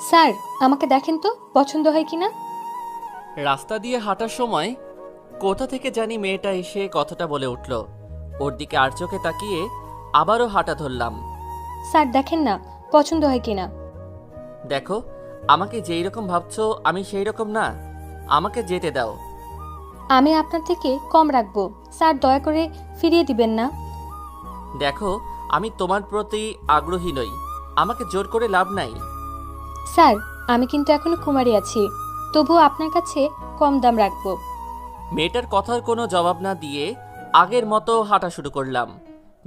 Sir, আমাকে দেখেন তো পছন্দ হয় কিনা। রাস্তা দিয়ে হাঁটার সময় কোথা থেকে জানি মেয়েটা এসে কথাটা বলে উঠল। ওর দিকে আর চোখে তাকিয়ে আবারও হাঁটা ধরলাম। স্যার দেখেন না পছন্দ হয় কিনা। দেখো, আমাকে যেই রকম ভাবছো আমি সেই রকম না। আমাকে যেতে দাও। আমি আপনার থেকে কম রাখবো স্যার, দয়া করে ফিরিয়ে দিবেন না। দেখো, আমি তোমার প্রতি আগ্রহী নই। আমাকে জোর করে লাভ নাই। স্যার, আমি কিন্তু এখনো কুমারী আছি, তবুও আপনার কাছে কম দাম রাখবো। মেয়েটার কথার কোনো জবাব না দিয়ে আগের মতো হাঁটা শুরু করলাম।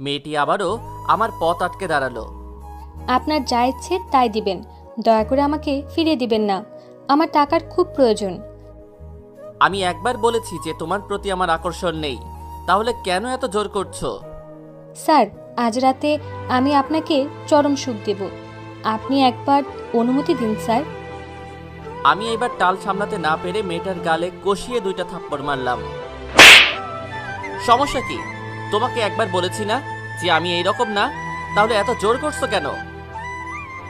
মেয়েটি আবারও আমার পথ আটকে দাঁড়ালো। আপনার যা ইচ্ছে তাই দিবেন, দয়া করে আমাকে ফিরিয়ে দিবেন না। আমার টাকার খুব প্রয়োজন। আমি একবার বলেছি যে তোমার প্রতি আমার আকর্ষণ নেই, তাহলে কেন এত জোর করছো? স্যার, আজ রাতে আমি আপনাকে চরম সুখ দেব, আপনি একবার অনুমতি দিন স্যার। আমি এবার টাল সামলাতে না পেরে মেয়েটার গালে কষিয়ে 2টা থাপ্পড় মারলাম। সমস্যা কি? তোমাকে একবার বলেছি না যে আমি এই রকম না, তাহলে এত জোর করছো কেন?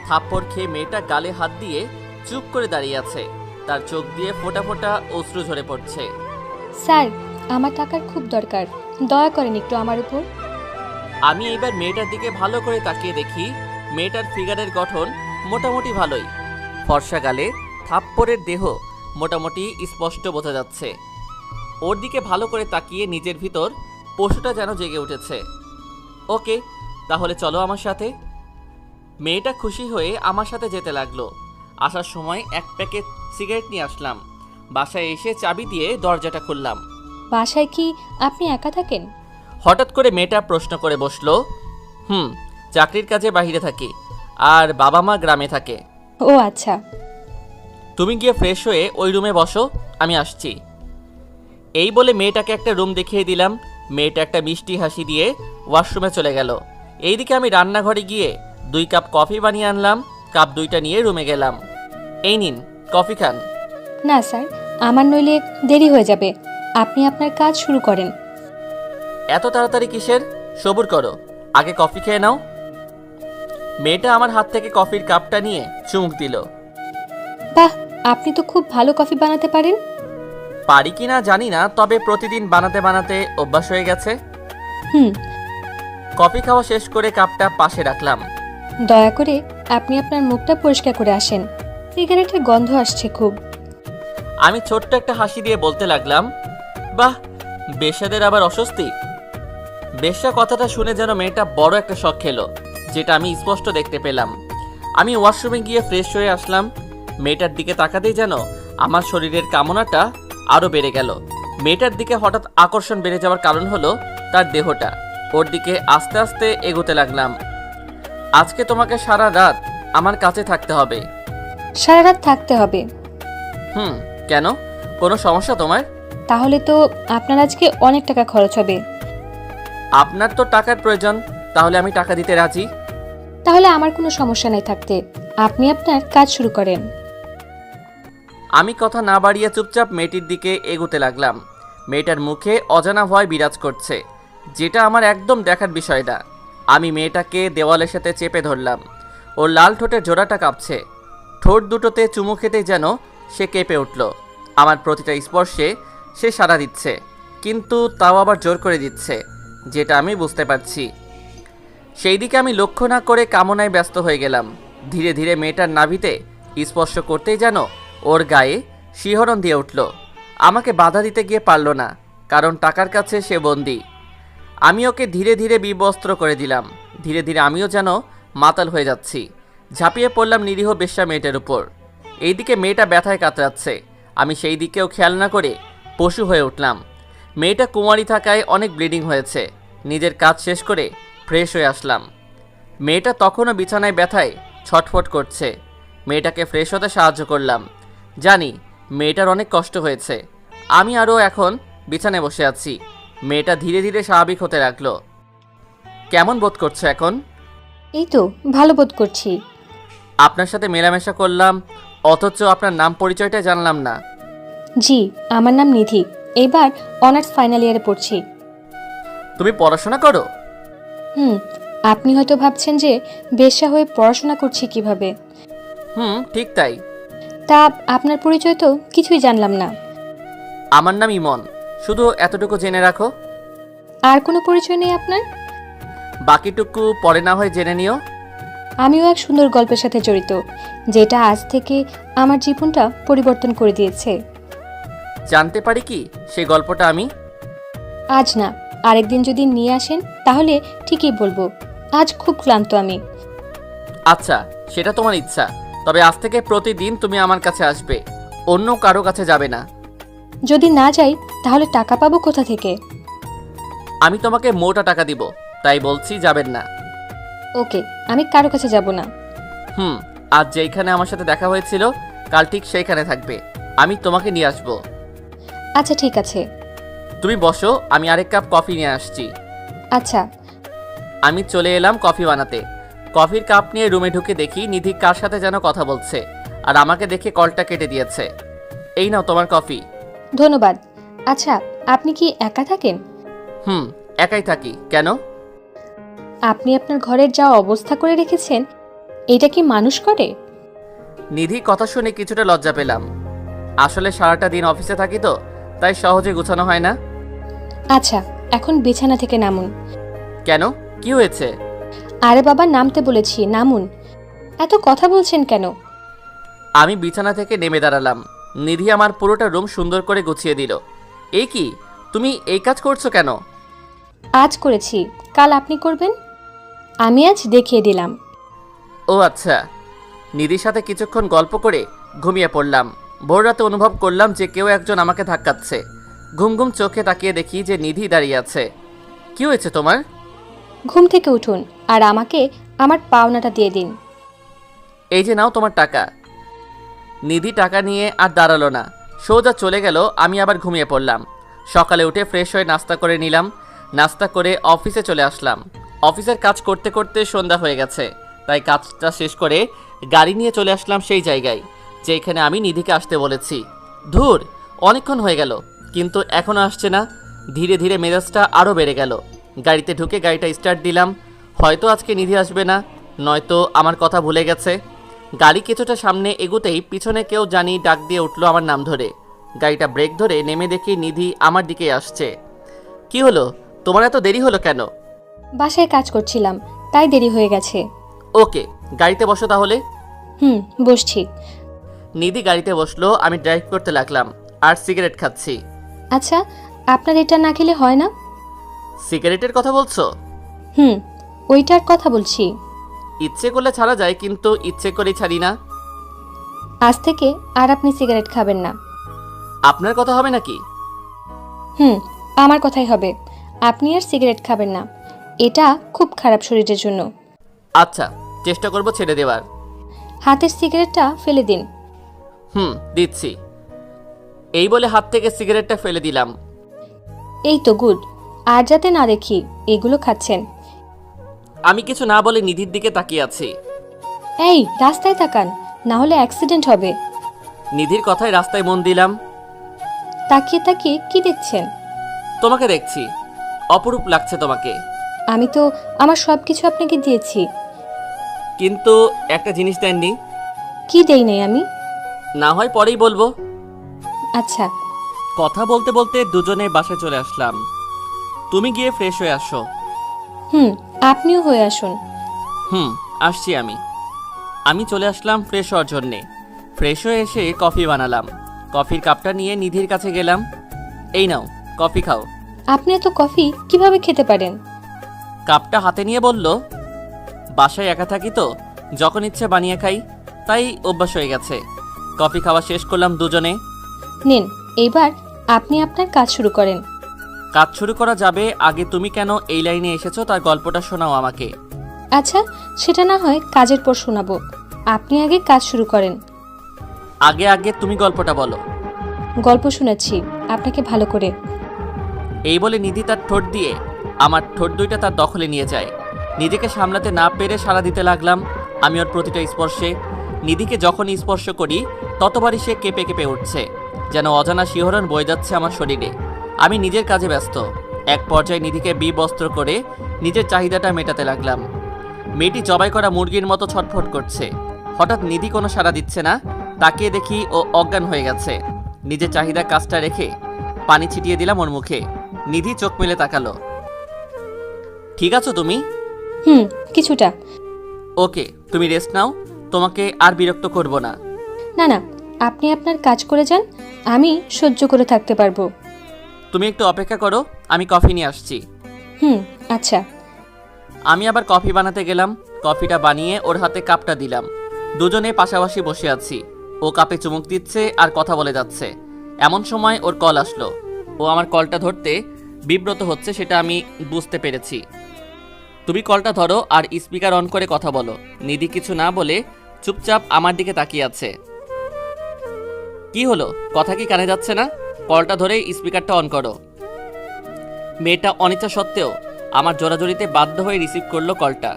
থাপ্পড় খেয়ে মেয়েটা গালে হাত দিয়ে চুপ করে দাঁড়িয়ে আছে। তার চোখ দিয়ে ফোঁটা ফোঁটা অশ্রু ঝরে পড়ছে। স্যার, আমার টাকার খুব দরকার, দয়া করেন একটু আমার উপর। আমি এইবার মেয়েটার দিকে ভালো করে তাকিয়ে দেখি মেয়েটার ফিগারের গঠন মোটামুটি ভালোই। ফর্সা গালে থাপ্পড়ের দেহ মোটামুটি স্পষ্ট বোঝা যাচ্ছে। ওর দিকে ভালো করে তাকিয়ে নিজের ভিতর পশুটা যেন জেগে উঠেছে। ওকে, তাহলে চলো আমার সাথে। মেয়েটা খুশি হয়ে আমার সাথে যেতে লাগলো। আসার সময় এক প্যাকেট সিগারেট নিয়ে আসলাম। বাসায় এসে চাবি দিয়ে দরজাটা খুললাম। বাসায় কি আপনি একা থাকেন? হঠাৎ করে মেয়েটা প্রশ্ন করে বসলো। চাকরির কাজে বাইরে থাকি, আর বাবা মা গ্রামে থাকে। ও আচ্ছা। তুমি গিয়ে ফ্রেশ হয়ে ওই রুমে বসো, আমি আসছি। এই বলে মেয়েটাকে একটা রুম দেখিয়ে দিলাম। মেয়েটা একটা মিষ্টি হাসি দিয়ে ওয়াশরুমে চলে গেল। এইদিকে আমি রান্নাঘরে গিয়ে 2 কাপ কফি বানিয়ে আনলাম। কাপ 2টা নিয়ে রুমে গেলাম। এই নিন, কফি খান। না স্যার, আমার নইলে দেরি হয়ে যাবে, আপনি আপনার কাজ শুরু করেন। এত তাড়াতাড়ি কিসের? সবুর করো, আগে কফি খেয়ে নাও। মেয়েটা আমার হাত থেকে কফির কাপটা নিয়ে চুমুক দিল। বাহ, আপনি তো খুব ভালো কফি বানাতে পারেন। পারি কিনা জানি না, তবে প্রতিদিন বানাতে বানাতে অভ্যাস হয়ে গেছে। হুম। কফি খাওয়া শেষ করে কাপটা পাশে রাখলাম। দয়া করে আপনি আপনার মুখটা পরিষ্কার করে আসেন, সিগারেটের গন্ধ আসছে খুব। আমি ছোট্ট একটা হাসি দিয়ে বলতে লাগলাম, বাহ, বেশ্যাদের আবার অস্বস্তি। বেশ্যা কথাটা শুনে যেন মেয়েটা বড় একটা শখ খেলো, যেটা আমি স্পষ্ট দেখতে পেলাম। আমি ওয়াশরুমে গিয়ে ফ্রেশ হয়ে আসলাম। মেয়েটার দিকে তাকাতেই যেন আমার শরীরের কামনাটা আরও বেড়ে গেল। মেয়েটার দিকে হঠাৎ আকর্ষণ বেড়ে যাওয়ার কারণ হলো তার দেহটা। ওর দিকে আস্তে আস্তে এগোতে লাগলাম। আজকে তোমাকে সারা রাত আমার কাছে থাকতে হবে। সারা রাত থাকতে হবে? কেন? কোনো সমস্যা তোমার? তাহলে তো আপনার আজকে অনেক টাকা খরচ হবে। আপনার তো টাকার প্রয়োজন, তাহলে আমি টাকা দিতে রাজি। তাহলে আমার কোনো সমস্যা নাই থাকতে, আপনি আপনার কাজ শুরু করেন। আমি কথা না বাড়িয়ে চুপচাপ মেয়েটির দিকে এগোতে লাগলাম। মেয়েটার মুখে অজানা ভয় বিরাজ করছে, যেটা আমার একদম দেখার বিষয় না। আমি মেয়েটাকে দেওয়ালের সাথে চেপে ধরলাম। ওর লাল ঠোঁটের জোড়াটা কাঁপছে। ঠোঁট দুটোতে চুমু খেতেই যেন সে কেঁপে উঠল। আমার প্রতিটা স্পর্শে সে সাড়া দিচ্ছে, কিন্তু তাও আবার জোর করে দিচ্ছে, যেটা আমি বুঝতে পারছি। সেই দিকে আমি লক্ষ্য না করে কামনায় ব্যস্ত হয়ে গেলাম। ধীরে ধীরে মেয়েটার নাভিতে স্পর্শ করতেই যেন ওর গায়ে শিহরণ দিয়ে উঠল। আমাকে বাধা দিতে গিয়ে পারল না, কারণ টাকার কাছে সে বন্দী। আমি ওকে ধীরে ধীরে বিবস্ত্র করে দিলাম। ধীরে ধীরে আমিও যেন মাতাল হয়ে যাচ্ছি। ঝাঁপিয়ে পড়লাম নিরীহ বেশ্যা মেয়েটার উপর। এইদিকে মেয়েটা ব্যথায় কাতরাচ্ছে, আমি সেই দিকেও খেয়াল না করে পশু হয়ে উঠলাম। মেয়েটা কুমারী থাকায় অনেক ব্লিডিং হয়েছে। নিজের কাজ শেষ করে ফ্রেশ হয়ে আসলাম। মেয়েটা তখনও বিছানায় ব্যথায় ছটফট করছে। মেয়েটাকে ফ্রেশ হতে সাহায্য করলাম। জানি মেয়েটার অনেক কষ্ট হয়েছে। আমি আরও এখন বিছানায় বসে আছি। মেয়েটা ধীরে ধীরে স্বাভাবিক হতে লাগলো। কেমন বোধ করছো এখন? এই তো ভালো বোধ করছি। আপনার সাথে মেলামেশা করলাম, অথচ আপনার নাম পরিচয়টা জানলাম না। জি, আমার নাম নিধি, এবার অনার্স ফাইনাল ইয়ারে পড়ছি। তুমি পড়াশোনা করো? হুম, আপনি হয়তো ভাবছেন যে বেশ্যা হয়ে পড়াশোনা করছি কিভাবে। ঠিক তাই। তা আপনার পরিচয় তো কিছুই জানলাম না। আমার নাম ইমন, শুধু এতটুকু জেনে রাখো। আর কোনো পরিচয় নেই আপনার? বাকিটুকু পরে না হয় জেনে নিও। আমিও এক সুন্দর গল্পের সাথে জড়িত, যেটা আজ থেকে আমার জীবনটা পরিবর্তন করে দিয়েছে। জানতে পারি কি সেই গল্পটা আমি? আজ না, আরেকদিন যদি নিয়ে আসেন তাহলে ঠিকই বলবো। আজ খুব ক্লান্ত আমি। আচ্ছা, সেটা তোমার ইচ্ছা, তবে আজ থেকে প্রতিদিন তুমি আমার কাছে আসবে, অন্য কারো কাছে যাবে না। যদি না যাই তাহলে টাকা পাবো কোথা থেকে? আমি তোমাকে মোটা টাকা দিব, তাই বলছি যাবেন না। ওকে, আমি কারো কাছে যাব না। আজ যেইখানে আমার সাথে দেখা হয়েছিল কাল ঠিক সেইখানে থাকবে, আমি তোমাকে নিয়ে আসবো। আচ্ছা ঠিক আছে। তুমি বসো, আমি আরেক কাপ কফি নিয়ে আসছি। আচ্ছা। আমি চলে এলাম কফি বানাতে। কফির কাপ নিয়ে রুমে ঢুকে দেখি নিধি কার সাথে যেন কথা বলছে, আর আমাকে দেখে কলটা কেটে দিয়েছে। এই নাও তোমার কফি। ধন্যবাদ। আচ্ছা, আপনি কি একা থাকেন? একাই থাকি। কেন? আপনি আপনার ঘরের যা অবস্থা করে রেখেছেন, এটা কি মানুষ করে? নিধি কথা শুনে কিছুটা লজ্জা পেলাম। আসলে সারাটা দিন অফিসে থাকি তো, তাই সহজে গুছানো হয় না। আচ্ছা, এখন বিছানা থেকে নামুন। কেন, কি হয়েছে? আরে বাবা, নামতে বলেছি, নামুন। এত কথা বলছেন কেন? আমি বিছানা থেকে নেমে দাঁড়ালাম। নিধি আমার পুরোটা রুম সুন্দর করে গুছিয়ে দিল। এই কি, তুমি এই কাজ করছো কেন? আজ করেছি, কাল আপনি করবেন। আমি আজ দেখিয়ে দিলাম। ও আচ্ছা। নিধির সাথে কিছুক্ষণ গল্প করে ঘুমিয়ে পড়লাম। ভোর রাতে অনুভব করলাম যে কেউ একজন আমাকে ধাক্কাচ্ছে। ঘুম ঘুম চোখে তাকিয়ে দেখি যে নিধি দাঁড়িয়ে আছে। কি হয়েছে তোমার? ঘুম থেকে উঠুন আর আমাকে আমার পাওনাটা দিয়ে দিন। এই যে নাও তোমার টাকা। নিধি টাকা নিয়ে আর দাঁড়ালো না, সোজা চলে গেল। আমি আবার ঘুমিয়ে পড়লাম। সকালে উঠে ফ্রেশ হয়ে নাস্তা করে নিলাম। নাস্তা করে অফিসে চলে আসলাম। অফিসের কাজ করতে করতে সন্ধ্যা হয়ে গেছে, তাই কাজটা শেষ করে গাড়ি নিয়ে চলে আসলাম সেই জায়গায় যেখানে আমি নিধিকে আসতে বলেছি। ধুর, অনেকক্ষণ হয়ে গেল কিন্তু এখনও আসছে না। ধীরে ধীরে মেজাজটা আরও বেড়ে গেল। গাড়িতে ঢুকে গাড়িটা স্টার্ট দিলাম। হয়তো আজকে নিধি আসবে না, নয়তো আমার কথা ভুলে গেছে। গাড়ি কিছুটা সামনে এগোতেই পিছনে কেউ জানি ডাক দিয়ে উঠলো আমার নাম ধরে। গাড়িটা ব্রেক ধরে নেমে দেখি নিধি আমার দিকে আসছে। কি হলো, তোমার এত দেরি হলো কেন? বাসায় কাজ করছিলাম, তাই দেরি হয়ে গেছে। ওকে, গাড়িতে বসো তাহলে। বসছি। নিধি গাড়িতে বসলো, আমি ড্রাইভ করতে লাগলাম আর সিগারেট খাচ্ছি। আচ্ছা, আপনার এটা না খেলে হয় না? সিগারেটের কথা বলছো? ওইটার কথা বলছি। ইচ্ছে করলে ছাড়া যায়, কিন্তু ইচ্ছে করেই ছাড়ি না। আজ থেকে আর আপনি সিগারেট খাবেন না। আপনার কথা হবে নাকি? আমার কথাই হবে। আপনি আর সিগারেট খাবেন না, এটা খুব খারাপ শরীরের জন্য। আচ্ছা, চেষ্টা করব ছেড়ে দেওয়ার। হাতের সিগারেটটা ফেলে দিন। দিচ্ছি। এই বলে হাত থেকে সিগারেটটা ফেলে দিলাম। এই তো গুড। আর যাতে না দেখি এগুলো খাচ্ছেন। আমি কিছু না বলে নিধির দিকে তাকিয়ে আছি। এই, রাস্তায় তাকান, না হলে অ্যাক্সিডেন্ট হবে। নিধির কথায় রাস্তায় মন দিলাম। তাকিয়ে তাকিয়ে কি দেখছেন? তোমাকে দেখছি, অপরূপ লাগছে তোমাকে। আমি তো আমার সব কিছু আপনাকে দিয়েছি। কিন্তু একটা জিনিস দেননি। কি দেই নাই আমি? না হয় পরেই বলবো। আচ্ছা। কথা বলতে বলতে দুজনে বাসায় চলে আসলাম। তুমি গিয়ে ফ্রেশ হয়ে আসো। আপনিও হয়ে আসুন। আসছি আমি। আমি চলে আসলাম ফ্রেশ হওয়ার জন্যে। ফ্রেশ হয়ে এসে কফি বানালাম। কফির কাপটা নিয়ে নিধির কাছে গেলাম। এই নাও, কফি খাও। আপনি এত কফি কিভাবে খেতে পারেন? কাপটা হাতে নিয়ে বলল, বাসায় একা থাকি তো, যখন ইচ্ছে বানিয়ে খাই, তাই অভ্যাস হয়ে গেছে। কফি খাওয়া শেষ করলাম দুজনে। নিন, এইবার আপনি আপনার কাজ শুরু করেন। কাজ শুরু করা যাবে, আগে তুমি কেন এই লাইনে এসেছো তার গল্পটা শোনাও আমাকে। আচ্ছা, সেটা না হয় কাজের পর শোনাবো। আপনি আগে কাজ শুরু করেন। আগে আগে তুমি গল্পটা বলো। গল্প শুনেছি আপনাকে ভালো করে। এই বলে নিধি তার ঠোঁট দিয়ে আমার ঠোঁট দুইটা তার দখলে নিয়ে যায়। নিজেকে সামলাতে না পেরে সাড়া দিতে লাগলাম আমি ওর প্রতিটা স্পর্শে। নিধিকে যখনই স্পর্শ করি ততবারই সে কেঁপে কেঁপে উঠছে, যেন অজানা শিহরণ বয়ে যাচ্ছে আমার শরীরে। আমি নিজের কাজে ব্যস্ত, এক পর্যায়ে নিধিকে বিবস্ত্র করে নিজের চাহিদাটা মেটাতে লাগলাম। মেয়েটি জবাই করা মুরগির মতো ছটফট করছে। হঠাৎ নিধি কোনো সাড়া দিচ্ছে না। তাকিয়ে দেখি ও অজ্ঞান হয়ে গেছে। নিজের চাহিদা কাজটা রেখে পানি ছিটিয়ে দিলাম ওর মুখে। নিধি চোখ মেলে তাকালো। ঠিক আছো তুমি? কিছুটা। ওকে, তুমি রেস্ট নাও, তোমাকে আর বিরক্ত করব না। না না, আপনি আপনার কাজ করে যান, আমি সহ্য করে থাকতে পারবো। তুমি একটু অপেক্ষা করো, আমি কফি নিয়ে আসছি। আচ্ছা। আমি আবার কফি বানাতে গেলাম। কফিটা বানিয়ে ওর হাতে কাপটা দিলাম। দুজনে পাশাপাশি বসে আছি। ও কাপে চুমুক দিচ্ছে আর কথা বলে যাচ্ছে। এমন সময় ওর কল আসলো। ও আমার কলটা ধরতে বিব্রত হচ্ছে, সেটা আমি বুঝতে পেরেছি। তুমি কলটা ধরো আর স্পিকার অন করে কথা বলো। নিধি কিছু না বলে চুপচাপ আমার দিকে তাকিয়ে আছে। কি হলো, কথা কি কানে যাচ্ছে না? কলটা ধরে স্পিকারটা অন করো। মেয়েটা অনিচ্ছা সত্ত্বেও আমার জোরাজোরিতে বাধ্য হয়ে রিসিভ করলো কলটা।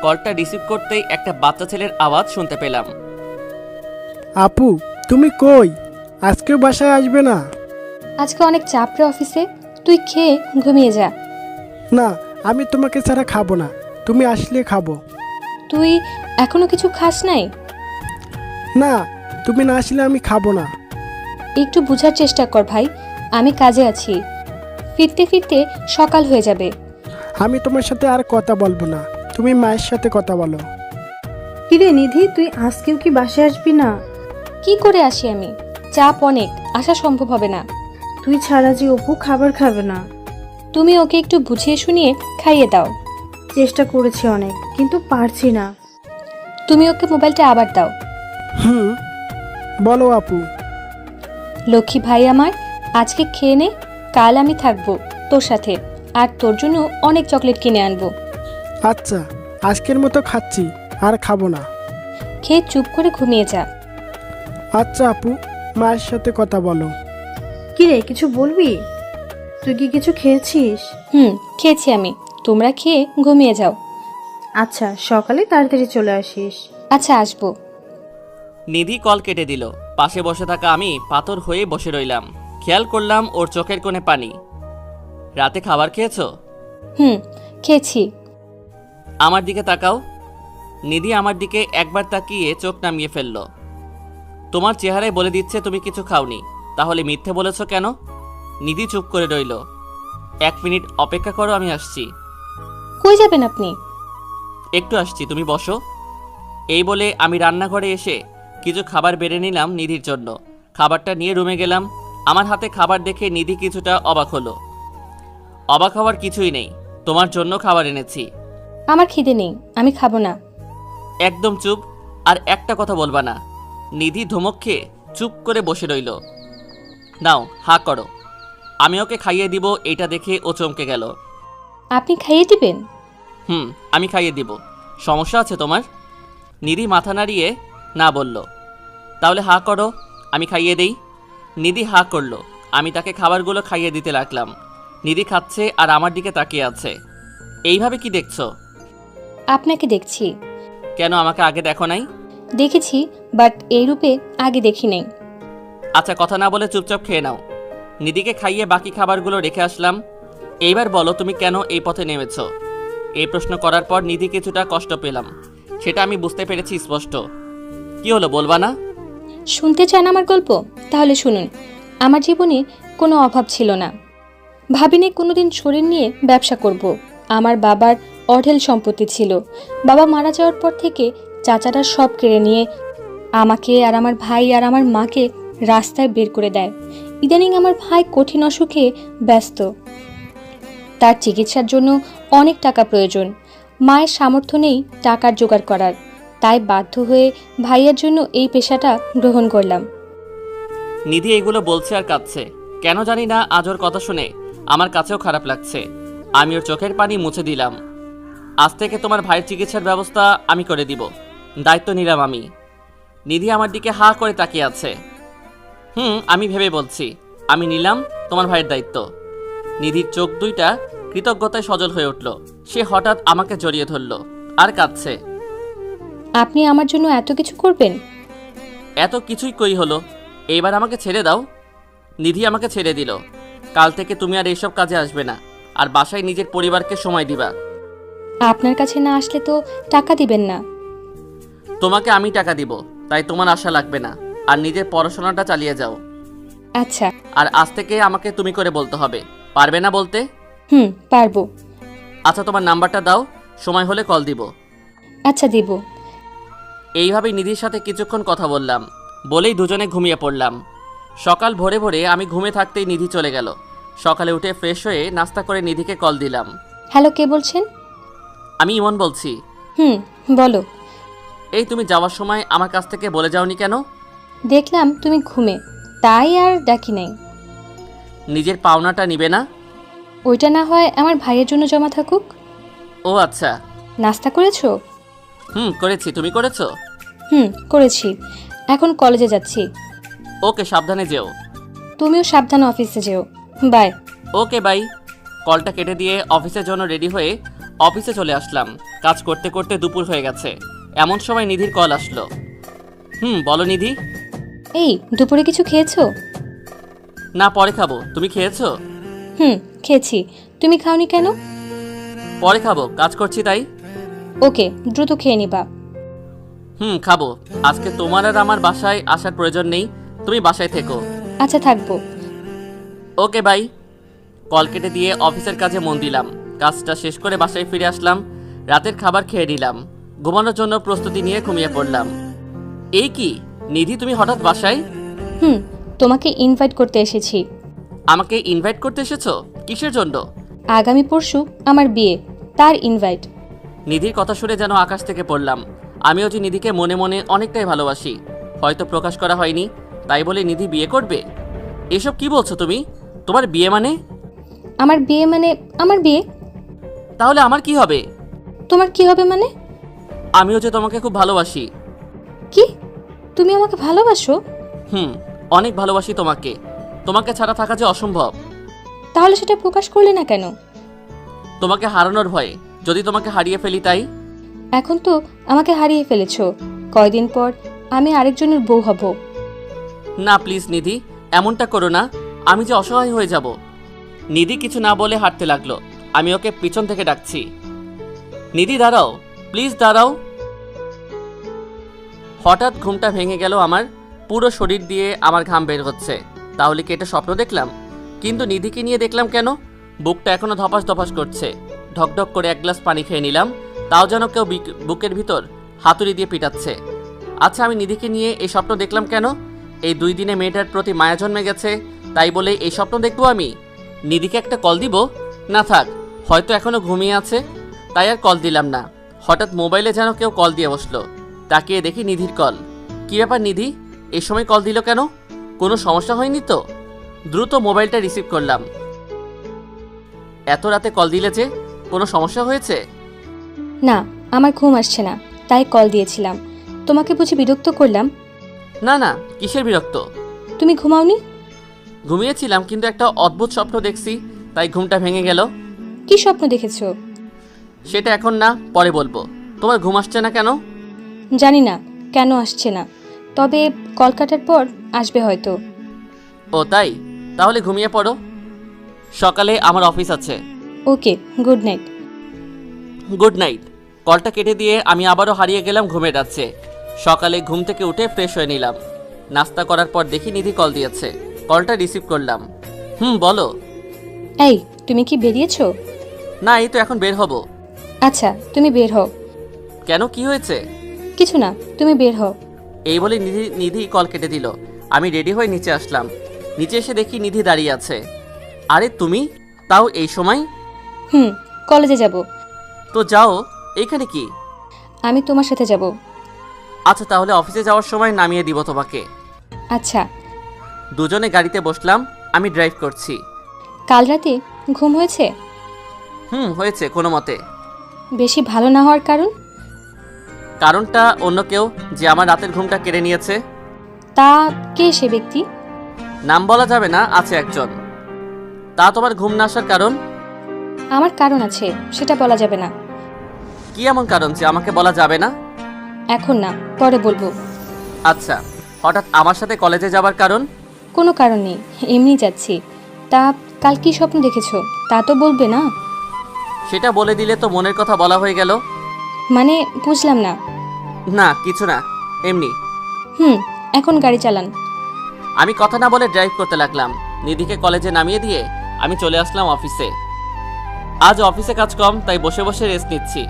কলটা রিসিভ করতেই একটা বাচ্চা ছেলের আওয়াজ শুনতে পেলাম। আপু, তুমি কই? আজকে বাসায় আসবে না? আজকে অনেক চাপ রে অফিসে, তুই খেয়ে ঘুমিয়ে যা। না, আমি তোমাকে ছাড়া খাবো না, তুমি আসলে খাবো। তুই এখনো কিছু খাস নাই? না, তুমি না আসলে আমি খাবো না। একটু বোঝার চেষ্টা কর ভাই, আমি কাজে আছি, ফিরতে ফিরতে সকাল হয়ে যাবে। আমি তোমার সাথে আর কথা বলবো না, তুমি মায়ের সাথে কথা বলো। কিরে নিধি, তুই আজকেও কি বাসায় আসবি না? কি করে আসি আমি? চাপ অনেক, আসা সম্ভব হবে না। তুই ছাড়া যে অপু খাবার খাবে না। তুমি ওকে একটু বুঝিয়ে শুনিয়ে খাইয়ে দাও। চেষ্টা করেছি অনেক, কিন্তু পারছি না। তুমি ওকে মোবাইলটা আবার দাও। বলো আপু। লক্ষ্মী ভাই আমার, আজকে খেয়ে নে, কাল আমি থাকবো তোর সাথে, আর তোর জন্য অনেক চকলেট কিনে আনবো। আচ্ছা, আজকের মতো খাচ্ছি, আর খাবো না। খেয়ে চুপ করে ঘুমিয়ে যা। আচ্ছা আপু, মায়ের সাথে কথা বলো। কিরে, কিছু বলবি? তুই কি কিছু খেয়েছিস? খেয়েছি আমি, তোমরা খেয়ে ঘুমিয়ে যাও। আচ্ছা, সকালে তাড়াতাড়ি চলে আসিস। আচ্ছা, আসবো। নিধি কল কেটে দিল। পাশে বসে থাকা আমি পাথর হয়ে বসে রইলাম। খেয়াল করলাম ওর চোখের কোণে পানি। রাতে খাবার খেয়েছো? খেয়েছি। আমার দিকে তাকাও। নিধি আমার দিকে একবার তাকিয়ে চোখ নামিয়ে ফেলল। তোমার চেহারায় বলে দিচ্ছে তুমি কিছু খাওনি, তাহলে মিথ্যে বলেছ কেন? নিধি চুপ করে রইল। 1 মিনিট অপেক্ষা করো, আমি আসছি। কই যাবেন আপনি? একটু আসছি, তুমি বসো। এই বলে আমি রান্নাঘরে এসে কিছু খাবার বেড়ে নিলাম নিধির জন্য। খাবারটা নিয়ে রুমে গেলাম। আমার হাতে খাবার দেখে নিধি কিছুটা অবাক হলো। অবাক হওয়ার কিছুই নেই, তোমার জন্য খাবার এনেছি। আমার খিদে নেই, আমি খাবো না। একদম চুপ, আর একটা কথা বলবা না। নিধি ধমক খেয়ে চুপ করে বসে রইল। নাও, হা করো, আমি ওকে খাইয়ে দিব। এটা দেখে ও চমকে গেল। আপনি খাইয়ে দিবেন? আমি খাইয়ে দিব। সমস্যা আছে তোমার? নিধি মাথা নাড়িয়ে না বলল। তাহলে হা করো, আমি খাইয়ে দেই। নিধি হা করলো। আমি তাকে খাবারগুলো খাইয়ে দিতে লাগলাম। নিধি খাচ্ছে আর আমার দিকে তাকিয়ে আছে। এইভাবে কি দেখছো? আপনাকে দেখছি। কেন, আমাকে আগে দেখো নাই? দেখেছি, বাট এই রূপে আগে দেখি নাই। আচ্ছা, কথা না বলে চুপচাপ খেয়ে নাও। নিধিকে খাইয়ে বাকি খাবারগুলো রেখে আসলাম। এইবার বলো, তুমি কেন এই পথে নেমেছো? এই প্রশ্ন করার পর নিধি কিছুটা কষ্ট পেলাম, সেটা আমি বুঝতে পেরেছি স্পষ্ট। কি হলো, বলবা না? শুনতে চান আমার গল্প? তাহলে শুনুন। আমার জীবনে কোনো অভাব ছিল না, ভাবিনি কোনোদিন শরীর নিয়ে ব্যবসা করব। আমার বাবার অঢেল সম্পত্তি ছিল। বাবা মারা যাওয়ার পর থেকে চাচারা সব কেড়ে নিয়ে আমাকে আর আমার ভাই আর আমার মাকে রাস্তায় বের করে দেয়। ইদানিং আমার ভাই কঠিন অসুখে ব্যস্ত, তার চিকিৎসার জন্য অনেক টাকা প্রয়োজন। মায়ের সামর্থ্য নেই টাকার জোগাড় করার, তাই বাধ্য হয়ে ভাইয়ের জন্য এই পেশাটা গ্রহণ করলাম। নিধি এগুলো বলছে আর কাঁদছে। কেন জানি না, আজ ওর কথা শুনে আমার কাছেও খারাপ লাগছে। আমি ওর চোখের পানি মুছে দিলাম। আজ থেকে তোমার ভাইয়ের চিকিৎসার ব্যবস্থা আমি করে দিব, দায়িত্ব নিলাম আমি। নিধি আমার দিকে হা করে তাকিয়ে আছে। আমি ভেবে বলছি, আমি নিলাম তোমার ভাইয়ের দায়িত্ব। নিধির চোখ দুইটা কৃতজ্ঞতায় সজল হয়ে উঠল। সে হঠাৎ আমাকে জড়িয়ে ধরল আর কাঁদছে। আপনি আমার জন্য এত কিছু করবেন? এত কিছুই কই হলো, এইবার আমাকে ছেড়ে দাও। নিধি আমাকে ছেড়ে দিল। কাল থেকে তুমি আর এইসব কাজে আসবে না। আর বাসায় নিজের পরিবারকে সময় দিবা। আপনার কাছে না আসলে তো টাকা দিবেন না। তোমাকে আমি টাকা দিব, তাই তোমার আশা লাগবে না। আর নিজের পড়াশোনাটা চালিয়ে যাও। আচ্ছা। আর আজ থেকে আমাকে তুমি করে বলতে হবে, পারবে না বলতে? পারবো। আচ্ছা, তোমার নাম্বারটা দাও, সময় হলে কল দিব। আচ্ছা, দিব। এইভাবেই নিধির সাথে কিছুক্ষণ কথা বললাম, বলেই দুজনে ঘুমিয়ে পড়লাম। সকাল ভোরে ভোরে আমি ঘুমে থাকতেই নিধি চলে গেল। সকালে উঠে ফ্রেশ হয়ে নাস্তা করে নিধিকে কল দিলাম। হ্যালো, কে বলছেন? আমি ইমন বলছি। বলো। এই, তুমি যাওয়ার সময় আমার কাছ থেকে বলে যাওনি কেন? দেখলাম তুমি ঘুমে, তাই আর ডাকি নাই। নিজের পাওনাটা নিবে না? ওইটা না হয় আমার ভাইয়ের জন্য জমা থাকুক। ও আচ্ছা। নাস্তা করেছো? করেছি, তুমি করেছো? করেছি। এখন কলেজে যাচ্ছি। ওকে, সাবধানে যেও। তুমিও সাবধানে অফিসে যেও। বাই। Okay, bye. কলটা কেটে দিয়ে অফিসের জন্য রেডি হয়ে অফিসে চলে আসলাম। কাজ করতে করতে দুপুর হয়ে গেছে। এমন সময় নিধির কল আসলো। বলো নিধি। এই, দুপুরে কিছু খেয়েছো? না, পরে খাবো। তুমি খেয়েছো? খেয়েছি। তুমি খাওনি কেন? পরে খাবো, কাজ করছি তাই। ওকে, দ্রুত খেয়ে নিবা। খাবো। আজকে তোমার আর আমার বাসায় আসার প্রয়োজন নেই, তুমি বাসায় থেকো। আচ্ছা, থাকবো। ওকে, বাই। কল কেটে দিয়ে অফিসের কাজে মন দিলাম। কাজটা শেষ করে বাসায় ফিরে আসলাম। রাতের খাবার খেয়ে নিলাম। ঘুমানোর জন্য প্রস্তুতি নিয়ে ঘুমিয়ে পড়লাম। এই কি নিধি, তুমি হঠাৎ বাসায়? তোমাকে ইনভাইট করতে এসেছি। আমাকে ইনভাইট করতে এসেছো? কিসের জন্য? আগামী পরশু আমার বিয়ে, তার ইনভাইট। নিধির কথা শুনে যেন আকাশ থেকে পড়লাম। আমিও যে নিধিকে মনে মনে অনেকটাই ভালোবাসি, হয়তো প্রকাশ করা হয়নি, তাই বলে নিধি বিয়ে করবে? এসব কি বলছো তুমি? তোমার বিয়ে মানে? আমার বিয়ে মানে আমার বিয়ে। তাহলে আমার কি হবে? তোমার কি হবে মানে? আমিও যে তোমাকে খুব ভালোবাসি। কি? তুমি আমাকে ভালোবাসো? অনেক ভালোবাসি তোমাকে। তোমাকে ছাড়া থাকা যে অসম্ভব। তাহলে সেটা প্রকাশ করলে না কেন? তোমাকে হারানোর ভয়ে, যদি তোমাকে হারিয়ে ফেলি তাই। এখন তো আমাকে হারিয়ে ফেলেছো, কয়দিন পর আমি আরেকজনের বউ হব। না প্লিজ নিধি, এমনটা করো না। আমি যে অসহায় হয়ে যাব। নিধি কিছু না বলে হাঁটতে লাগলো। আমি ওকে পিছন থেকে ডাকছি, নিধি দাঁড়াও, প্লিজ দাঁড়াও। হঠাৎ ঘুমটা ভেঙে গেল আমার। পুরো শরীর দিয়ে আমার ঘাম বের হচ্ছে। তাহলে কি এটা স্বপ্ন দেখলাম? কিন্তু নিধিকে নিয়ে দেখলাম কেন? বুকটা এখনো ধপাস ধপাস করছে। ঢকঢক করে এক গ্লাস পানি খেয়ে নিলাম, তাও যেন কেউ বুকের ভিতর হাতুড়ি দিয়ে পিটাচ্ছে। আচ্ছা, আমি নিধিকে নিয়ে এই স্বপ্ন দেখলাম কেন? এই 2 দিনে মেয়েটার প্রতি মায়া জন্মে গেছে, তাই বলে এই স্বপ্ন দেখবো আমি? নিধিকে একটা কল দিব? না থাক, হয়তো এখনো ঘুমিয়ে আছে, তাই আর কল দিলাম না। হঠাৎ মোবাইলে যেন কেউ কল দিয়ে বসলো। তাকিয়ে দেখি নিধির কল। কি ব্যাপার নিধি, এই সময় কল দিল কেন? কোনো সমস্যা হয়নি তো? দ্রুত মোবাইলটা রিসিভ করলাম। এত রাতে কল দিলে যে, কোনো সমস্যা হয়েছে? না, আমার ঘুম আসছে না, তাই কল দিয়েছিলাম। তোমাকে বুঝি বিরক্ত করলাম? না না, কিসের বিরক্ত? তুমি ঘুমাওনি? ঘুমিয়েছিলাম, কিন্তু একটা অদ্ভুত স্বপ্ন দেখছি, তাই ঘুমটা ভেঙে গেল। কি স্বপ্ন দেখেছো? সেটা এখন না, পরে বলবো। তোমার ঘুম আসছে না কেন? জানি না কেন আসছে না, তবে কল কাটার পর আসবে হয়তো। ও তাই? তাহলে ঘুমিয়ে পড়ো, সকালে আমার অফিস আছে। ওকে, গুড নাইট। Good night. কলটা কেটে দিয়ে আমি আবারও হারিয়ে গেলাম ঘুমের রাজ্যে। সকালে ঘুম থেকে উঠে ফ্রেশ হয়ে নিলাম। নাস্তা করার পর দেখি নিধি কল দিয়েছে। কলটা রিসিভ করলাম। বলো। এই, তুমি কি বেরিয়েছো? না, এই তো এখন বের হব। আচ্ছা, তুমি বের হও। কেন, কি হয়েছে? কিছু না, তুমি বের হও। এই বলে নিধি কল কেটে দিল। আমি রেডি হয়ে নিচে আসলাম। নিচে এসে দেখি নিধি দাঁড়িয়ে আছে। আরে তুমি, তাও এই সময়? কলেজে যাব। তো যাও, এইখানে কি? আমি তোমার সাথে যাব। আচ্ছা, তাহলে অফিসে যাওয়ার সময় নামিয়ে দিব তোমাকে। আচ্ছা। দুজনে গাড়িতে বসলাম। আমি ড্রাইভ করছি। কাল রাতে ঘুম হয়েছে? হয়েছে কোনো মতে। বেশি ভালো না হওয়ার কারণ? কারণটা অন্য কেউ, যে আমার রাতের ঘুমটা কেড়ে নিয়েছে। তা কে সে ব্যক্তি? নাম বলা যাবে না, আছে একজন। তা তোমার ঘুম না আসার কারণ? আমার কারণ আছে, সেটা বলা যাবে না। কি এমন কারণ যে আমাকে বলা যাবে না? এখন না, পরে বলবো। আচ্ছা, হঠাৎ আমার সাথে কলেজে যাবার কারণ? কোনো কারণ নেই, এমনি যাচ্ছি। তা কাল কি স্বপ্ন দেখেছো? তা তো বলবে না। সেটা বলে দিলে তো মনের কথা বলা হয়ে গেল। মানে বুঝলাম না। না কিছু না, এমনি। এখন গাড়ি চালান। আমি কথা না বলে ড্রাইভ করতে লাগলাম। নিধিকে কলেজে নামিয়ে দিয়ে আমি চলে আসলাম অফিসে। আজ অফিসে কাজ কম, তাই বসে বসে রেস্ট নিচ্ছি।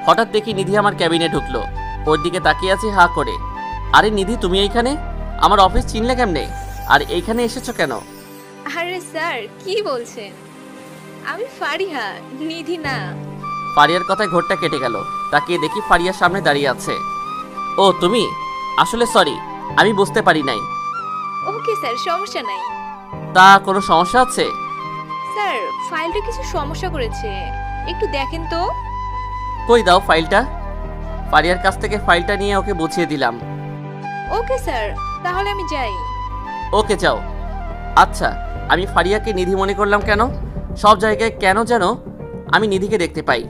হঠাৎ দেখি নিধি আমার ক্যাবিনে ঢুকলো। ওর দিকে তাকিয়ে আছি হা করে। আরে নিধি, তুমি এইখানে? আমার অফিস চিনলে কেমনে? আর এইখানে এসেছো কেন? আরে স্যার, কি বলছেন? আমি ফারিহা, নিধি না। ফারিয়ার কথায় ঘোরটা কেটে গেল। তাকিয়ে দেখি ফারিয়ার সামনে দাঁড়িয়ে আছে। ও তুমি? আসলে সরি, আমি বুঝতে পারি নাই। ওকে স্যার, সমস্যা নাই। তা কোনো সমস্যা আছে? স্যার, ফাইলটা কিছু সমস্যা করেছে, একটু দেখেন তো। কই দাও ফাইলটা। ফারিয়ার কাছ থেকে ফাইলটা নিয়ে ওকে বুঝিয়ে দিলাম। ওকে স্যার, তাহলে আমি যাই। ওকে যাও। আচ্ছা, আমি ফারিয়াকে নিধি মনে করলাম কেন? সব জায়গায় কেন যেন আমি নিধিকে দেখতে পাই।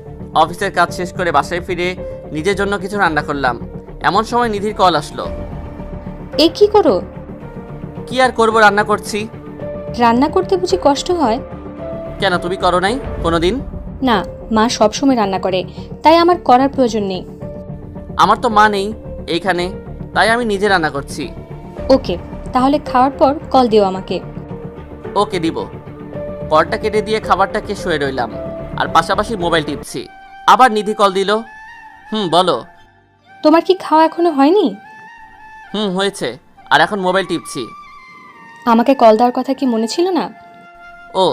অফিসের কাজ শেষ করে বাসায় ফিরে নিজের জন্য কিছু রান্না করলাম। এমন সময় নিধির কল আসলো। এ কি করো? কি আর করব, রান্না করছি। রান্না করতে বুঝি কষ্ট হয়? কেন, তুমি করো নাই কোনোদিন? না, মা সবসময় রান্না করে, তাই আমার করার প্রয়োজন নেই। আমার তো মা নেই এইখানে, তাই আমি নিজে রান্না করছি। ওকে, তাহলে খাওয়ার পর কল দিও আমাকে। ওকে দিব। কলটা কেটে দিয়ে খাবারটা খেয়ে শুয়ে রইলাম আর পাশাপাশি মোবাইল টিপছি। আবার নিধি কল দিল। বলো। তোমার কি খাওয়া এখনো হয়নি? হয়েছে, আর এখন মোবাইল টিপছি। আমাকে কল দেওয়ার কথা কি মনে ছিল না? ও,